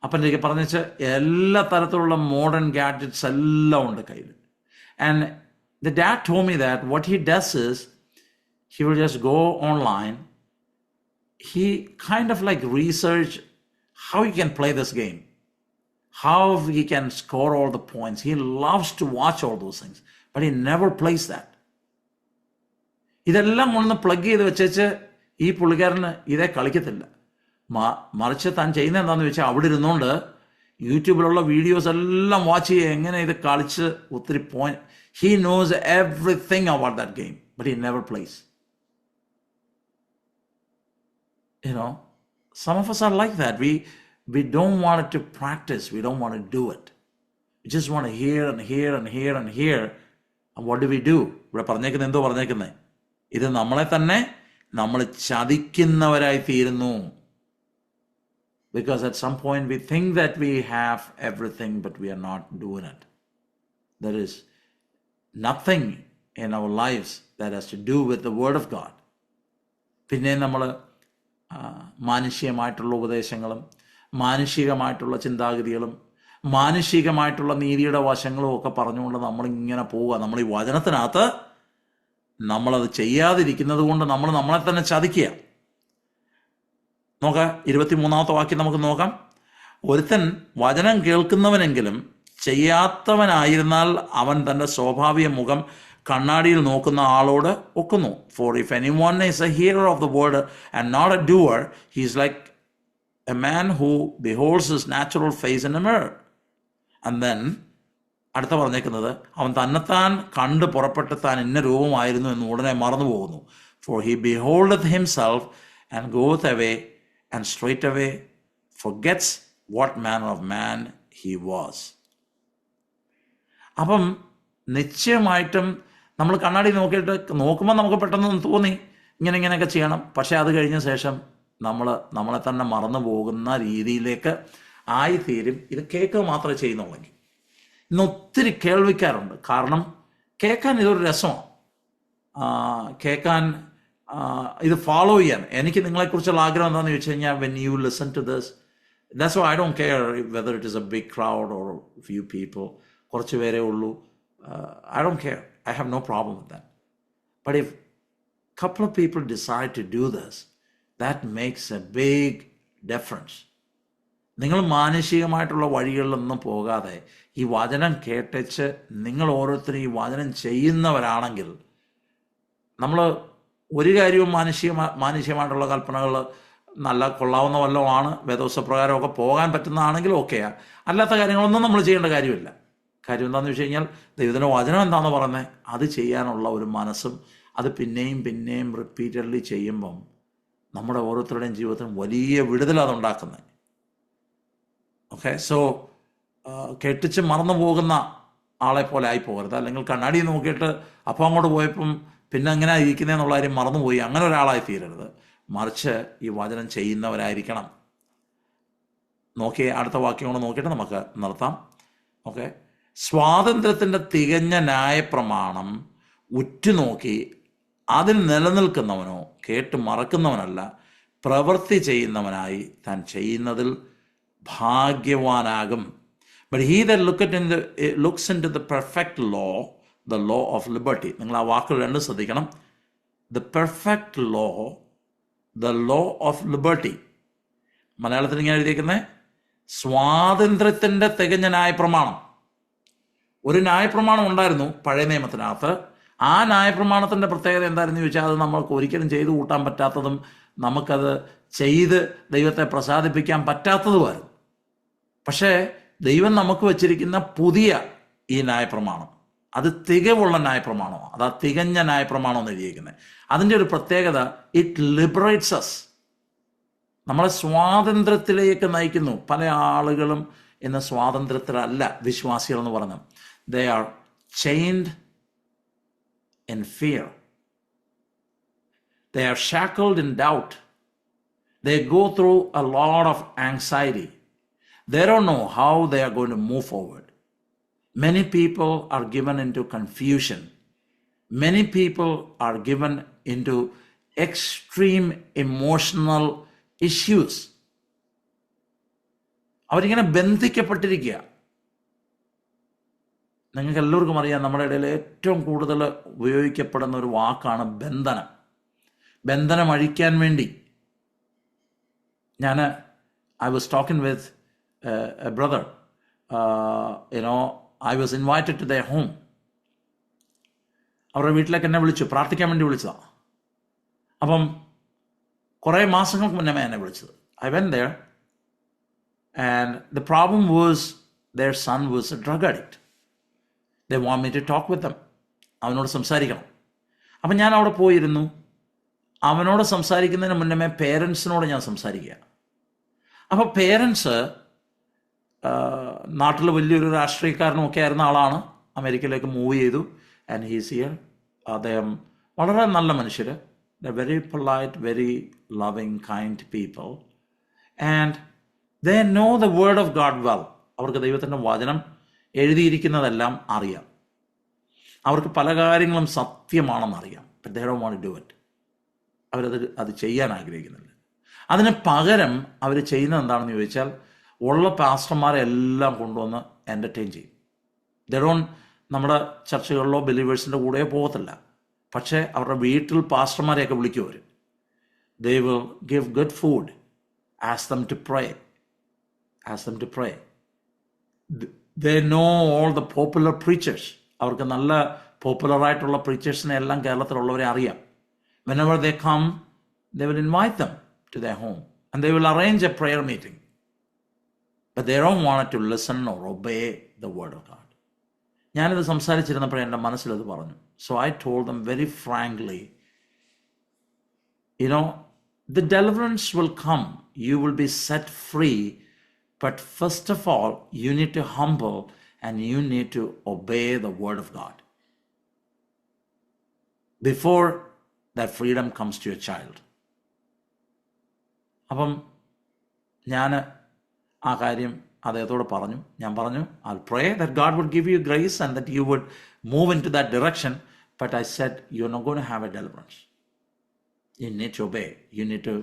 അപ്പം എനിക്ക് പറഞ്ഞിച്ച് എല്ലാ തരത്തിലുള്ള modern gadgets എല്ലാം ഉണ്ട് കയ്യിൽ. And the dad told me that what he does is he will just go online. He kind of like research how he can play this game, how he can score all the points. He loves to watch all those things, but he never plays that. ഇതെല്ലാം ഒന്ന് plug ചെയ്ത് വെച്ചേച്ച് ഈ പുള്ളിക്കാരന് ഇതേ കളിക്കത്തില്ല. മറിച്ച് താൻ ചെയ്യുന്നത് എന്താണെന്ന് വെച്ചാൽ അവിടെ ഇരുന്നുകൊണ്ട് യൂട്യൂബിലുള്ള വീഡിയോസ് എല്ലാം വാച്ച് ചെയ്യുക, എങ്ങനെ ഇത് കളിച്ച് ഒത്തിരി point. He knows everything about that game, but he never plays. Some of us are like that. We don't want it to practice. We don't want to do it. We just want to hear and hear and hear and hear. And what do we do? ഇവിടെ പറഞ്ഞേക്കുന്നത് എന്തോ പറഞ്ഞേക്കുന്നത്, ഇത് നമ്മളെ തന്നെ നമ്മൾ ചതിക്കുന്നവരായി തീരുന്നു. Because at some point we think that we have everything, but we are not doing it. There is nothing in our lives that has to do with the Word of God. പിന്നെ നമ്മൾ മാനുഷികമായിട്ടുള്ള ഉപദേശങ്ങളും മാനുഷികമായിട്ടുള്ള ചിന്താഗതികളും മാനുഷികമായിട്ടുള്ള നീതിയുടെ വശങ്ങളും ഒക്കെ പറഞ്ഞുകൊണ്ട് നമ്മളിങ്ങനെ പോവുക. നമ്മൾ ഈ വചനത്തിനകത്ത് നമ്മളത് ചെയ്യാതിരിക്കുന്നത് കൊണ്ട് നമ്മൾ നമ്മളെ തന്നെ ചതിക്കുക. നോക്കാം, 23-ാമത്തെ വാക്യം നമുക്ക് നോക്കാം. ഒരുത്തൻ വചനം കേൾക്കുന്നവനെങ്കിലും ചെയ്യാത്തവനായിരുന്നാൽ അവൻ തൻ്റെ സ്വാഭാവിക മുഖം കണ്ണാടിയിൽ നോക്കുന്ന ആളോട് ഒക്കുന്നു. For if anyone is a hearer of the word and not a doer, he is like a man who beholds his natural face in a mirror. And then അടുത്ത പറഞ്ഞേക്കുന്നത്, അവൻ തന്നെത്താൻ കണ്ട് പുറപ്പെട്ട് താൻ ഇന്ന രൂപമായിരുന്നു എന്ന് ഉടനെ മറന്നു പോകുന്നു. For he beholdeth himself and goeth away and straightway forgets what manner of man he was. അപ്പം നിശ്ചയമായിട്ടും നമ്മൾ കണ്ണാടി നോക്കുമ്പോൾ നമുക്ക് പെട്ടെന്ന് തോന്നി ഇങ്ങനെയൊക്കെ ചെയ്യണം. പക്ഷെ അത് കഴിഞ്ഞ ശേഷം നമ്മളെ തന്നെ മറന്നു പോകുന്ന രീതിയിലേക്ക് ആയിത്തീരും ഇത് കേൾക്കുക മാത്രമേ ചെയ്യുന്നുള്ളെങ്കിൽ. ഇന്ന് ഒത്തിരി കേൾവിക്കാരുണ്ട്. കാരണം കേൾക്കാൻ ഇതൊരു രസമാണ്, കേൾക്കാൻ ഇത് ഫോളോ ചെയ്യാൻ. എനിക്ക് നിങ്ങളെക്കുറിച്ചുള്ള ആഗ്രഹം എന്താണെന്ന് ചോദിച്ചു കഴിഞ്ഞാൽ, when you listen to this, that's why I don't care whether it is a big crowd or few people, കുറച്ച് പേരേ ഉള്ളൂ. I don't care. I have no problem with that. But if a couple of people decide to do this, that makes a big difference. നിങ്ങൾ മാനുഷികമായിട്ടുള്ള വഴികളിലൊന്നും പോകാതെ ഈ വചനം കേട്ടിച്ച് നിങ്ങൾ ഓരോരുത്തരും ഈ വചനം ചെയ്യുന്നവരാണെങ്കിൽ, നമ്മൾ ഒരു കാര്യവും മാനുഷികമായിട്ടുള്ള കൽപ്പനകൾ നല്ല കൊള്ളാവുന്ന വല്ലതുമാണ്, വേദോസപ്രകാരമൊക്കെ പോകാൻ പറ്റുന്നതാണെങ്കിൽ ഓക്കെയാണ്. അല്ലാത്ത കാര്യങ്ങളൊന്നും നമ്മൾ ചെയ്യേണ്ട കാര്യമില്ല. കാര്യം എന്താണെന്ന് വെച്ച് കഴിഞ്ഞാൽ, ദൈവത്തിൻ്റെ വചനം എന്താണെന്ന് പറയുന്നത് അത് ചെയ്യാനുള്ള ഒരു മനസ്സും അത് പിന്നെയും പിന്നെയും റിപ്പീറ്റഡ്ലി ചെയ്യുമ്പം നമ്മുടെ ഓരോരുത്തരുടെയും ജീവിതത്തിന് വലിയ വിടുതൽ അതുണ്ടാക്കുന്നത്. ഓക്കെ, സോ കെട്ടിച്ച് മറന്നു പോകുന്ന ആളെ പോലെ ആയി പോകരുത്. അല്ലെങ്കിൽ കണ്ണാടി നോക്കിയിട്ട് അപ്പം അങ്ങോട്ട് പോയപ്പം പിന്നെ എങ്ങനെയാണ് ഇരിക്കുന്നതെന്നുള്ള കാര്യം മറന്നുപോയി അങ്ങനെ ഒരാളായി തീരരുത്. മറിച്ച് ഈ വചനം ചെയ്യുന്നവരായിരിക്കണം. നോക്കിയേ, അടുത്ത വാക്യം കൊണ്ട് നോക്കിയിട്ട് നമുക്ക് നിർത്താം. ഓക്കെ, സ്വാതന്ത്ര്യത്തിൻ്റെ തികഞ്ഞ ന്യായപ്രമാണം ഉറ്റുനോക്കി അതിൽ നിലനിൽക്കുന്നവനോ കേട്ട് മറക്കുന്നവനല്ല, പ്രവൃത്തി ചെയ്യുന്നവനായി താൻ ചെയ്യുന്നതിൽ ഭാഗ്യവാനാകും. But he that looks into the perfect law, the law of liberty. നിങ്ങൾ ആ വാക്കുകൾ രണ്ടും ശ്രദ്ധിക്കണം. The perfect law, the law of liberty. മലയാളത്തിൽ ഇങ്ങനെ എഴുതിയിരിക്കുന്നത് സ്വാതന്ത്ര്യത്തിൻ്റെ തികഞ്ഞ ന്യായപ്രമാണം. ഒരു ന്യായപ്രമാണം ഉണ്ടായിരുന്നു പഴയ നിയമത്തിനകത്ത്. ആ ന്യായപ്രമാണത്തിൻ്റെ പ്രത്യേകത എന്തായിരുന്നു ചോദിച്ചാൽ, അത് നമ്മൾക്ക് ഒരിക്കലും ചെയ്തു കൂട്ടാൻ പറ്റാത്തതും നമുക്കത് ചെയ്ത് ദൈവത്തെ പ്രസാദിപ്പിക്കാൻ പറ്റാത്തതുമായിരുന്നു. പക്ഷേ ദൈവം നമുക്ക് വച്ചിരിക്കുന്ന പുതിയ ഈ ന്യായപ്രമാണം അത് തികവുള്ള ന്യായപ്രമാണമാണ്. അത് ആ തികഞ്ഞ ന്യായപ്രമാണം എന്ന് എഴുതിയിരിക്കുന്നത്. അതിൻ്റെ ഒരു പ്രത്യേകത, ഇറ്റ് ലിബറേറ്റ്സ് അസ്, നമ്മളെ സ്വാതന്ത്ര്യത്തിലേക്ക് നയിക്കുന്നു. പല ആളുകളും ഇന്ന് സ്വാതന്ത്ര്യത്തിലല്ല വിശ്വാസികൾ എന്ന് പറഞ്ഞു. They are chained in fear. They are shackled in doubt. They go through a lot of anxiety. They don't know how they are going to move forward. Many people are given into confusion. Many people are given into extreme emotional issues. അവരിങ്ങനെ ബന്ധിക്കപ്പെട്ടിരിക്കുക. നിങ്ങൾക്ക് എല്ലാവർക്കും അറിയാം, നമ്മുടെ ഇടയിൽ ഏറ്റവും കൂടുതൽ ഉപയോഗിക്കപ്പെടുന്ന ഒരു വാക്കാണ് ബന്ധനം. ബന്ധനം അഴിക്കാൻ വേണ്ടി I was talking with a brother, I was invited to their home. അവരുടെ വീട്ടിലേക്ക് എന്നെ വിളിച്ചു, പ്രാർത്ഥിക്കാൻ വേണ്ടി വിളിച്ചതാണ്. അപ്പം കുറേ മാസങ്ങൾക്ക് മുന്നേ എന്നെ വിളിച്ചത്. I went there and the problem was their son was a drug addict. They want me to talk with them. അവനോട് സംസാരിക്കണം. അപ്പം ഞാൻ അവിടെ പോയിരുന്നു. അവനോട് സംസാരിക്കുന്നതിന് മുന്നേ പേരൻസിനോട് ഞാൻ സംസാരിക്കുക. അപ്പോൾ പേരൻസ് നാട്ടിൽ വലിയൊരു രാഷ്ട്രീയക്കാരനും ഒക്കെ ആയിരുന്ന ആളാണ്. അമേരിക്കയിലേക്ക് മൂവ് ചെയ്തു. And he's here. അദ്ദേഹം വളരെ നല്ല മനുഷ്യർ. Very polite, very loving, kind people. And they know the word of God well. അവർക്ക് ദൈവത്തിൻ്റെ വചനം എഴുതിയിരിക്കുന്നതെല്ലാം അറിയാം. അവർക്ക് പല കാര്യങ്ങളും സത്യമാണെന്നറിയാം. But they don't want to do it. അത് ചെയ്യാൻ ആഗ്രഹിക്കുന്നില്ല. അതിന് പകരം അവർ ചെയ്യുന്നത് എന്താണെന്ന് ചോദിച്ചാൽ, ഉള്ള പാസ്റ്റർമാരെ എല്ലാം കൊണ്ടുവന്ന് എൻ്റർടൈൻ ചെയ്യും. ദേ ഡോണ്ട്, നമ്മുടെ ചർച്ചകളിലോ ബിലീവേഴ്സിൻ്റെ കൂടെയോ പോകത്തില്ല. പക്ഷേ അവരുടെ വീട്ടിൽ പാസ്റ്റർമാരെയൊക്കെ വിളിക്കും അവർ. They will give good food, ask them to pray. They know all the popular preachers. അവർക്ക് നല്ല പോപ്പുലറായിട്ടുള്ള പ്രീച്ചേഴ്സിനെ എല്ലാം കേരളത്തിലുള്ളവരെ അറിയാം. Whenever they come, they will invite them to their home and they will arrange a prayer meeting. But they don't want to listen or obey the word of God. ഞാനിത് സംസാരിച്ചിരുന്നപ്പോൾ എൻ്റെ മനസ്സിലത് പറഞ്ഞു. So I told them very frankly, the deliverance will come. You will be set free. But first of all, you need to humble and you need to obey the word of God before that freedom comes to your child. അപ്പം ഞാൻ ആ കാര്യം അദ്ദേഹത്തോട് പറഞ്ഞു. ഞാൻ പറഞ്ഞു, I'll pray that God would give you grace and that you would move into that direction. But I said, you're not going to have a deliverance. You need to obey. You need to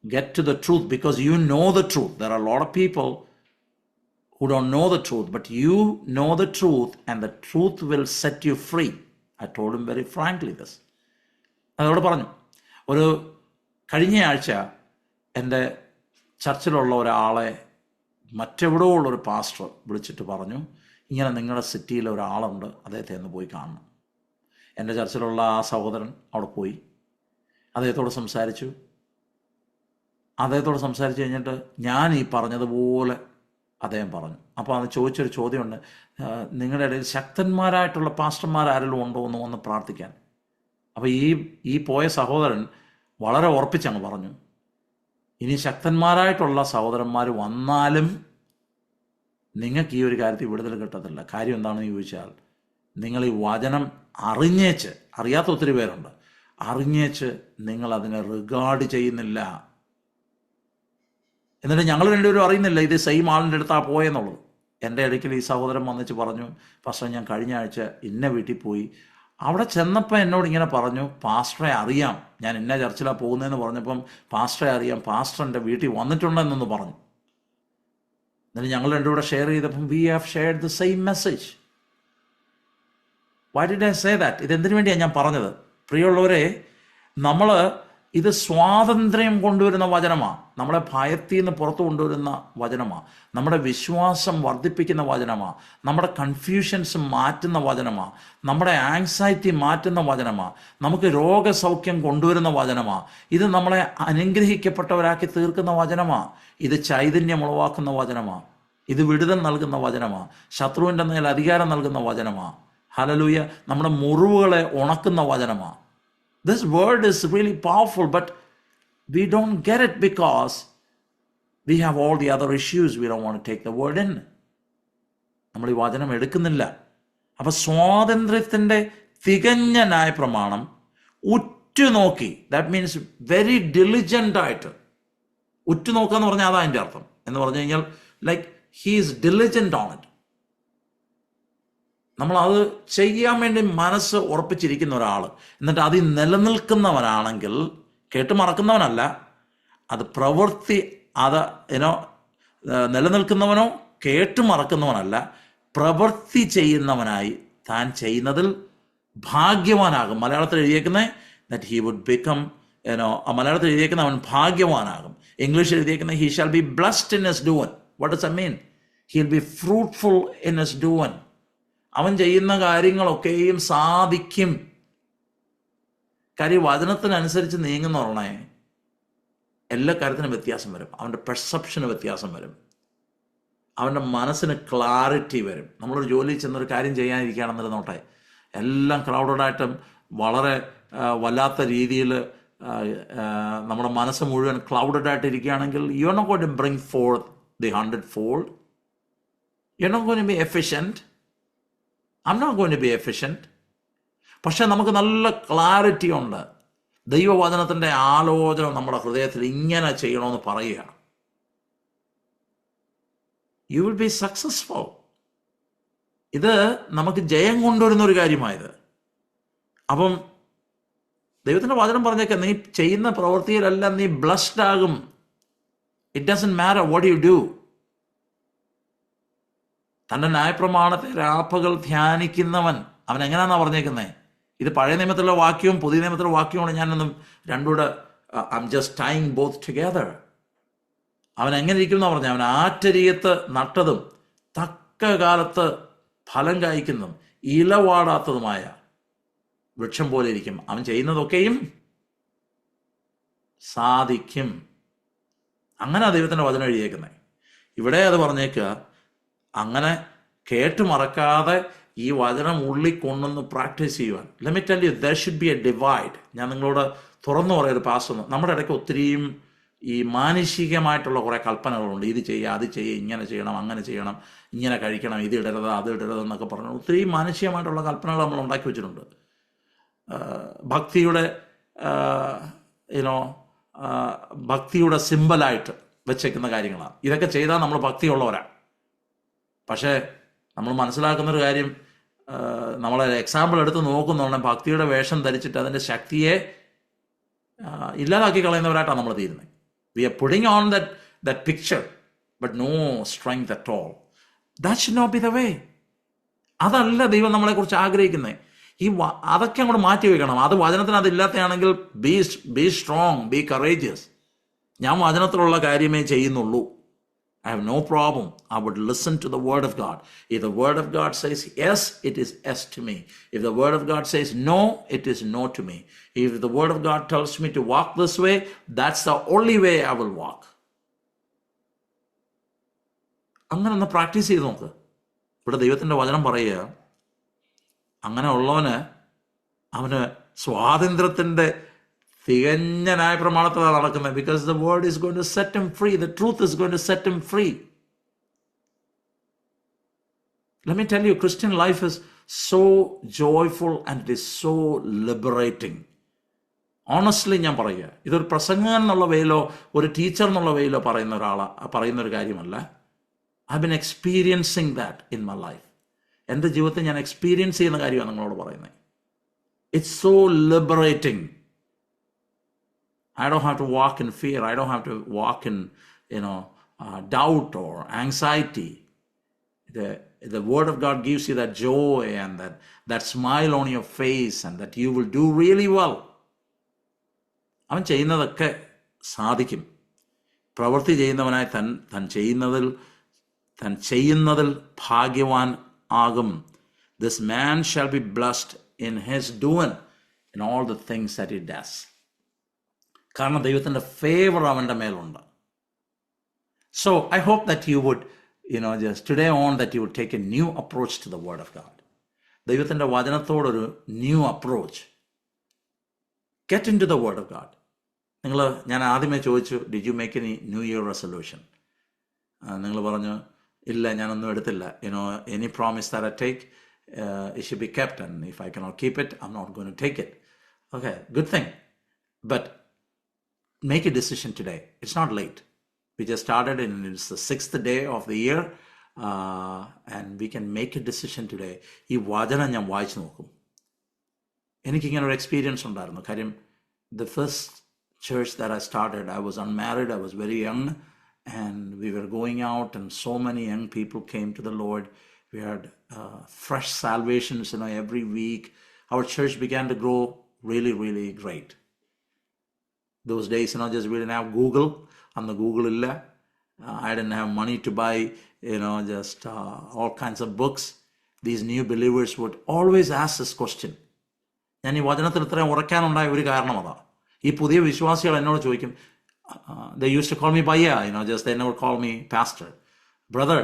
get to the truth because you know the truth. There are a lot of people who don't know the truth, but you know the truth and the truth will set you free. I told him very frankly this. അതോട് പറഞ്ഞു. ഒരു കഴിഞ്ഞ ആഴ്ച എൻ്റെ ചർച്ചിലുള്ള ഒരാളെ മറ്റെവിടെയോ ഉള്ളൊരു pastor വിളിച്ചിട്ട് പറഞ്ഞു, ഇങ്ങനെ നിങ്ങളുടെ സിറ്റിയിൽ ഒരാളുണ്ട്, അദ്ദേഹത്തെ ഒന്ന് പോയി കാണണം. എൻ്റെ ചർച്ചിലുള്ള ആ സഹോദരൻ അവിടെ പോയി അദ്ദേഹത്തോട് സംസാരിച്ചു. അദ്ദേഹത്തോട് സംസാരിച്ച് കഴിഞ്ഞിട്ട് ഞാൻ ഈ പറഞ്ഞതുപോലെ അദ്ദേഹം പറഞ്ഞു. അപ്പോൾ അത് ചോദിച്ചൊരു ചോദ്യമുണ്ട്, നിങ്ങളുടെ ഇടയിൽ ശക്തന്മാരായിട്ടുള്ള പാസ്റ്റർമാരാരെങ്കിലും ഉണ്ടോ എന്ന് വന്ന് പ്രാർത്ഥിക്കാൻ. അപ്പോൾ ഈ പോയ സഹോദരൻ വളരെ ഉറപ്പിച്ചങ്ങ് പറഞ്ഞു, ഇനി ശക്തന്മാരായിട്ടുള്ള സഹോദരന്മാർ വന്നാലും നിങ്ങൾക്ക് ഈ ഒരു കാര്യത്തിൽ വിടുതൽ കിട്ടത്തില്ല. കാര്യം എന്താണെന്ന് ചോദിച്ചാൽ, നിങ്ങൾ ഈ വചനം അറിയാത്ത ഒത്തിരി പേരുണ്ട്, അറിഞ്ഞേച്ച് നിങ്ങൾ അതിനെ റിഗാർഡ് ചെയ്യുന്നില്ല. എന്നിട്ട് ഞങ്ങൾ രണ്ടുപേരും അറിയുന്നില്ല ഇത് സെയിം ആളിൻ്റെ അടുത്താണ് പോയെന്നുള്ളത്. എൻ്റെ ഇടയ്ക്കിൽ ഈ സഹോദരൻ വന്നിച്ച് പറഞ്ഞു, പാസ്റ്റർ ഞാൻ കഴിഞ്ഞ ആഴ്ച ഇന്ന വീട്ടിൽ പോയി, അവിടെ ചെന്നപ്പോൾ എന്നോട് ഇങ്ങനെ പറഞ്ഞു, പാസ്റ്ററെ അറിയാം, ഞാൻ ഇന്ന ചർച്ചിലാണ് പോകുന്നതെന്ന് പറഞ്ഞപ്പം പാസ്റ്ററെ അറിയാം, പാസ്റ്റർ എൻ്റെ വീട്ടിൽ വന്നിട്ടുണ്ടെന്നൊന്ന് പറഞ്ഞു. എന്നിട്ട് ഞങ്ങൾ രണ്ടും കൂടെ ഷെയർ ചെയ്തപ്പം we have shared the same message. Why did I say that? ഇതെന്തിനു വേണ്ടിയാണ് ഞാൻ പറഞ്ഞത്? പ്രിയമുള്ളവരെ, നമ്മൾ ഇത് സ്വാതന്ത്ര്യം കൊണ്ടുവരുന്ന വചനമാണ്, നമ്മളെ ഭയത്തിൽ നിന്ന് പുറത്തു കൊണ്ടുവരുന്ന വചനമാണ്, നമ്മുടെ വിശ്വാസം വർദ്ധിപ്പിക്കുന്ന വചനമാണ്, നമ്മുടെ കൺഫ്യൂഷൻസ് മാറ്റുന്ന വചനമാണ്, നമ്മുടെ ആങ്സൈറ്റി മാറ്റുന്ന വചനമാണ്, നമുക്ക് രോഗസൗഖ്യം കൊണ്ടുവരുന്ന വചനമാണ്, ഇത് നമ്മളെ അനുഗ്രഹിക്കപ്പെട്ടവരാക്കി തീർക്കുന്ന വചനമാണ്, ഇത് ചൈതന്യം ഉളവാക്കുന്ന വചനമാണ്, ഇത് വിടുതൽ നൽകുന്ന വചനമാണ്, ശത്രുവിൻ്റെ മേൽ അധികാരം നൽകുന്ന വചനമാണ്. ഹല്ലേലൂയ. നമ്മുടെ മുറിവുകളെ ഉണക്കുന്ന വചനമാണ്. This word is really powerful, but we don't get it because we have all the other issues. We don't want to take the word in. നമ്മൾ ഈ വചനം എടുക്കുന്നില്ല. അപ്പം സ്വാതന്ത്ര്യത്തിൻ്റെ തികഞ്ഞ ന്യായപ്രമാണം ഉറ്റുനോക്കി, ദാറ്റ് മീൻസ് വെരി ഡിലിജൻ്റ് ആയിട്ട്. ഉറ്റുനോക്കുക എന്ന് പറഞ്ഞാൽ അതാ അതിൻ്റെ അർത്ഥം. എന്ന് പറഞ്ഞു കഴിഞ്ഞാൽ like he is diligent on it. നമ്മളത് ചെയ്യാൻ വേണ്ടി മനസ്സ് ഉറപ്പിച്ചിരിക്കുന്ന ഒരാൾ, എന്നിട്ട് അതിൽ നിലനിൽക്കുന്നവനാണെങ്കിൽ, കേട്ട് മറക്കുന്നവനല്ല, അത് പ്രവൃത്തി, അത് നിലനിൽക്കുന്നവനോ കേട്ട് മറക്കുന്നവനല്ല, പ്രവൃത്തി ചെയ്യുന്നവനായി താൻ ചെയ്യുന്നതിൽ ഭാഗ്യവാനാകും. മലയാളത്തിൽ എഴുതിയേക്കുന്നത് ദാറ്റ് ഹി വുഡ് ബിക്കം മലയാളത്തിൽ എഴുതിയേക്കുന്ന അവൻ ഭാഗ്യവാനാകും. ഇംഗ്ലീഷിൽ എഴുതിയേക്കുന്നത് he shall be blessed in his doing. What does it mean? He will be fruitful in his doing. അവൻ ചെയ്യുന്ന കാര്യങ്ങളൊക്കെയും സാധിക്കും. കാര്യം വചനത്തിനനുസരിച്ച് നീങ്ങുന്ന പറഞ്ഞേ എല്ലാ കാര്യത്തിനും വ്യത്യാസം വരും. അവൻ്റെ പെർസെപ്ഷന് വ്യത്യാസം വരും, അവൻ്റെ മനസ്സിന് ക്ലാരിറ്റി വരും. നമ്മളൊരു ജോലി ചെന്നൊരു കാര്യം ചെയ്യാനിരിക്കുകയാണെന്നൊരു നോട്ടെ, എല്ലാം ക്രൗഡഡായിട്ടും വളരെ വല്ലാത്ത രീതിയിൽ നമ്മുടെ മനസ്സ് മുഴുവൻ ക്ലൗഡഡായിട്ട് ഇരിക്കുകയാണെങ്കിൽ you are not going to bring forth the 100-fold. You are not going to be efficient. I'm not going to be efficient. പക്ഷെ നമുക്ക് നല്ല ക്ലാരിറ്റി ഉണ്ട്. ദൈവവചനത്തിൻ്റെ ആലോചന നമ്മുടെ ഹൃദയത്തിൽ ഇങ്ങനെ ചെയ്യണമെന്ന് പറയുകയാണ്. You will be successful. ഇത് നമുക്ക് ജയം കൊണ്ടുവരുന്ന ഒരു കാര്യമായത്. അപ്പം ദൈവത്തിൻ്റെ വചനം പറഞ്ഞേക്കാം, നീ ചെയ്യുന്ന പ്രവൃത്തിയിലെല്ലാം നീ ബ്ലസ്ഡ് ആകും. It doesn't matter what you do. തൻ്റെ ന്യായപ്രമാണത്തെ രാപ്പകൽ ധ്യാനിക്കുന്നവൻ, അവൻ എങ്ങനെയാണെന്നാണ് പറഞ്ഞേക്കുന്നത്? ഇത് പഴയ നിയമത്തിലുള്ള വാക്യവും പുതിയ നിയമത്തിലുള്ള വാക്യവുമാണ്. ഞാനൊന്നും രണ്ടുകൂടെ I'm just tying both together. അവൻ എങ്ങനെ ഇരിക്കും എന്നാണ് പറഞ്ഞത്? അവൻ ആറ്റരികത്ത് നട്ടതും തക്ക കാലത്ത് ഫലം കായ്ക്കുന്നതും ഇലവാടാത്തതുമായ വൃക്ഷം പോലെ ഇരിക്കും. അവൻ ചെയ്യുന്നതൊക്കെയും സാധിക്കും. അങ്ങനെ ദൈവത്തിൻ്റെ വചനം എഴുതിയേക്കുന്നത്. ഇവിടെ അത് പറഞ്ഞേക്കുക, അങ്ങനെ കേട്ട് മറക്കാതെ ഈ വചനം ഉള്ളിൽ കൊണ്ടുവന്ന് പ്രാക്ടീസ് ചെയ്യുവാൻ. Let me tell U, there should be A divide. ഞാൻ നിങ്ങളോട് തുറന്നു പറയൊരു പാസ്റ്റർ, നമ്മുടെ ഇടയ്ക്ക് ഒത്തിരിയും ഈ മാനുഷികമായിട്ടുള്ള കുറേ കൽപ്പനകളുണ്ട്. ഇത് ചെയ്യുക, അത് ചെയ്യുക, ഇങ്ങനെ ചെയ്യണം, അങ്ങനെ ചെയ്യണം, ഇങ്ങനെ കഴിക്കണം, ഇത് ഇടരുത്, അത് ഇടരുത് എന്നൊക്കെ പറഞ്ഞു ഒത്തിരി മാനുഷികമായിട്ടുള്ള കൽപ്പനകൾ നമ്മൾ ഉണ്ടാക്കി വെച്ചിട്ടുണ്ട്. ഭക്തിയുടെ ഭക്തിയുടെ സിമ്പലായിട്ട് വെച്ചേക്കുന്ന കാര്യങ്ങളാണ്. ഇതൊക്കെ ചെയ്താൽ നമ്മൾ ഭക്തിയുള്ളവരാണ്. പക്ഷേ നമ്മൾ മനസ്സിലാക്കുന്നൊരു കാര്യം, നമ്മളെ എക്സാമ്പിൾ എടുത്ത് നോക്കുന്നുണ്ടെങ്കിൽ ഭക്തിയുടെ വേഷം ധരിച്ചിട്ട് അതിൻ്റെ ശക്തിയെ ഇല്ലാതാക്കി കളയുന്നവരായിട്ടാണ് നമ്മൾ തീരുന്നത്. We are putting on that picture but no strength at all. That should not be the way. അതല്ല ദൈവം നമ്മളെക്കുറിച്ച് ആഗ്രഹിക്കുന്നത്. അതൊക്കെ അങ്ങോട്ട് മാറ്റി വയ്ക്കണം. അത് വചനത്തിന് അതില്ലാത്തതാണെങ്കിൽ ബി സ്ട്രോങ്, ബി കറേജിയസ്. ഞാൻ വചനത്തിലുള്ള കാര്യമേ ചെയ്യുന്നുള്ളൂ. I have no problem. I would listen to the word of God. If the word of God says yes, it is yes to me. If the word of God says no, it is no to me. If the word of God tells me to walk this way, that's the only way I will walk. അങ്ങനെ ഒന്ന് practice ചെയ്ത് നോക്ക്. ഇവിടെ ദൈവത്തിൻ്റെ വചനം പറയുക, അങ്ങനെ ഉള്ളവന് അവന് സ്വാതന്ത്ര്യത്തിൻ്റെ തികഞ്ഞ ന്യായപ്രമാണത്തിലാണ് നടക്കുന്നത്. Because the word is going to set him free. The truth is going to set him free. Let me tell you, Christian life is so joyful and it is so liberating. Honestly ഞാൻ പറയുക, ഇതൊരു പ്രസംഗൻ എന്നുള്ള വേയിലോ ഒരു teacher എന്നുള്ള വേയിലോ പറയുന്നൊരു കാര്യമല്ല. I been experiencing that in my life. എൻ്റെ ജീവിതത്തിൽ ഞാൻ എക്സ്പീരിയൻസ് ചെയ്യുന്ന കാര്യമാണ് നിങ്ങളോട് പറയുന്നത്. It's so liberating. I don't have to walk in fear. I don't have to walk in, doubt or anxiety. The word of God gives you that joy and that smile on your face and that you will do really well. അവൻ ചെയ്യുന്നതൊക്കെ സാധിക്കും. പ്രവൃത്തി ചെയ്യുന്നവനായി താൻ ചെയ്യുന്നതിൽ ഭാഗ്യവാൻ ആകും. This man shall be blessed in his doing in all the things that he does. കാരണം ദൈവത്തിൻ്റെ ഫേവർ അവൻ്റെ മേലുണ്ട്. So I hope that you would just today on that you would take a new approach to the word of God. ദൈവത്തിൻ്റെ വചനത്തോടൊരു new approach. Get into the word of God. ഞാൻ ആദ്യമേ ചോദിച്ചു, did you make any new year resolution? നിങ്ങൾ പറഞ്ഞു ഇല്ല, ഞാനൊന്നും എടുത്തില്ല. Any promise that I take, it should be kept, and if I cannot keep it, I'm not going to take it. Okay, good thing. But make a decision today. It's not late. We just started and it's the 6th day of the year, and we can make a decision today. ഈ വചനം ഞാൻ വായിച്ചു നോക്കും. എനിക്കിങ്ങനെ ഒരു experience ഉണ്ടായിരുന്നു. കാര്യം the first church that I started, I was unmarried, I was very young, and we were going out and so many young people came to the Lord. We had fresh salvations every week. Our church began to grow really, really great. Those days, just we didn't have Google. And the Google illa. I didn't have money to buy, just all kinds of books. These new believers would always ask this question. ഞാൻ ഈ വചനത്തിൽ ഇത്രയും ഉറക്കാനുണ്ടായ ഒരു കാരണം അതാ. ഈ പുതിയ വിശ്വാസികൾ എന്നോട് ചോദിക്കും, they used to call me Bhaiya, just they never call me pastor. Brother,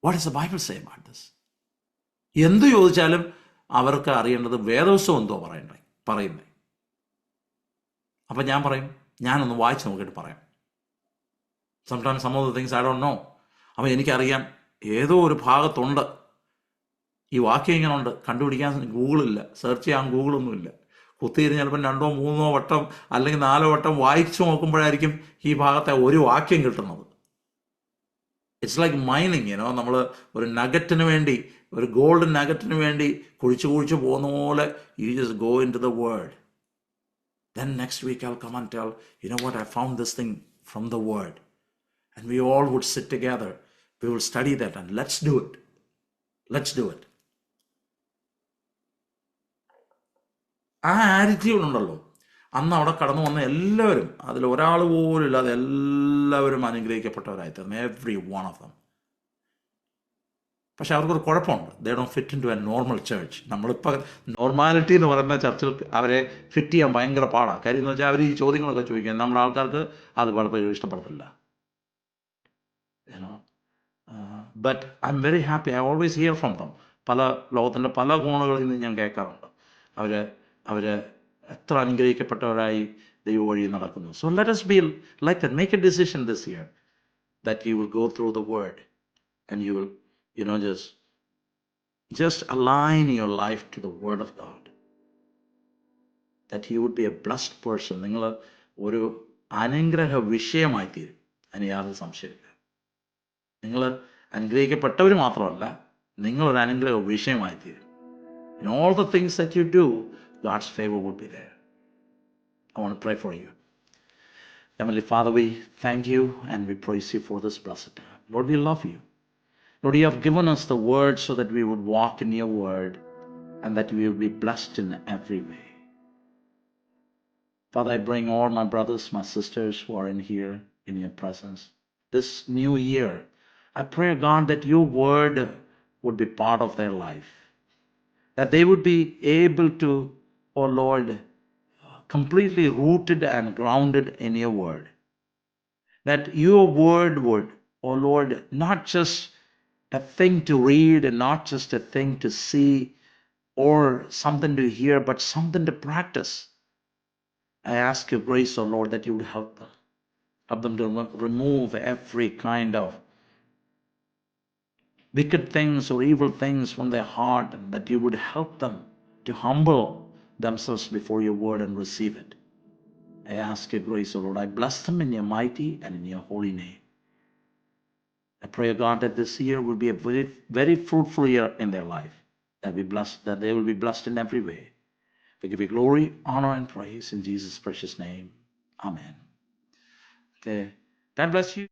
what does the Bible say about this? എന്തു ചോദിച്ചാലും അവർക്ക് അറിയേണ്ടത് വേദപുസ്തകം എന്തോ പറയുന്നത്. അപ്പം ഞാൻ പറയും, ഞാനൊന്ന് വായിച്ച് നോക്കിയിട്ട് പറയാം. Sometimes some of the things I don't know. അപ്പം എനിക്കറിയാം ഏതോ ഒരു ഭാഗത്തുണ്ട് ഈ വാക്യം ഇങ്ങനെ ഉണ്ട്. കണ്ടുപിടിക്കാൻ ഗൂഗിളില്ല, സെർച്ച് ചെയ്യാൻ ഗൂഗിളൊന്നുമില്ല. കുത്തിയിരുന്ന് ചിലപ്പം 2 or 3 വട്ടം അല്ലെങ്കിൽ 4 വട്ടം വായിച്ചു നോക്കുമ്പോഴായിരിക്കും ഈ ഭാഗത്തെ ഒരു വാക്യം കിട്ടുന്നത്. It's like mining. നമ്മൾ ഒരു നഗറ്റിന് വേണ്ടി, ഒരു ഗോൾഡൻ നഗറ്റിന് വേണ്ടി കുഴിച്ചു പോകുന്ന പോലെ you just go into the word. Then next week I'll come and tell, what, I found this thing from the word. And we all would sit together. We will study that and let's do it. Let's do it. ആ attitude ഉണ്ടല്ലോ, അന്ന് അവിടെ കടന്നു വന്ന എല്ലാവരും, അതിൽ ഒരാൾ പോലും ഇല്ലാതെ എല്ലാവരും അനുഗ്രഹിക്കപ്പെട്ടവരായി തീർന്നു. Every one of them. പക്ഷെ അവർക്കൊരു കുഴപ്പമുണ്ട്. They don't fit into a normal church. നമ്മളിപ്പോൾ നോർമാലിറ്റി എന്ന് പറയുന്ന ചർച്ചിൽ അവരെ ഫിറ്റ് ചെയ്യാൻ ഭയങ്കര പാടാണ്. കാര്യം എന്ന് വെച്ചാൽ അവർ ഈ ചോദ്യങ്ങളൊക്കെ ചോദിക്കുക, നമ്മുടെ ആൾക്കാർക്ക് അത് പലപ്പോഴും ഇഷ്ടപ്പെടത്തില്ല. But I'm very happy. I always hear from them. ലോകത്തിൻ്റെ പല കോണുകളിൽ നിന്ന് ഞാൻ കേൾക്കാറുണ്ട് അവർ എത്ര അനുഗ്രഹിക്കപ്പെട്ടവരായി ദൈവ വഴി നടക്കുന്നു. So let us be like that. Make a decision this year that you will go through the word and you will just align your life to the word of God. that you would be a blessed person. നിങ്ങൾ ഒരു അനുഗ്രഹ വിഷയമായി തീരും. അതിന് യാതൊരു സംശയമില്ല. നിങ്ങൾ അനുഗ്രഹിക്കപ്പെട്ടവർ മാത്രമല്ല, നിങ്ങളൊരു അനുഗ്രഹ വിഷയമായി തീരും. In all the things that you do, God's favor would be there. I want to pray for you. Heavenly Father, we thank you and we praise you for this blessed time. Lord, we love you. Lord, you have given us the word so that we would walk in your word and that we would be blessed in every way. Father, I bring all my brothers, my sisters who are in here in your presence. This new year, I pray, God, that your word would be part of their life. That they would be able to, oh Lord, completely rooted and grounded in your word. That your word would, oh Lord, not just a thing to read and not just a thing to see or something to hear, but something to practice. I ask your grace, oh Lord, that you would help them to remove every kind of wicked things or evil things from their heart, and that you would help them to humble themselves before your word and receive it. I ask your grace, O Lord. I bless them in your mighty and in your holy name. I pray, God, that this year will be a very, very fruitful year in their life. That they will be blessed in every way. We give you glory, honor, and praise in Jesus' precious name. Amen. Okay. God bless you.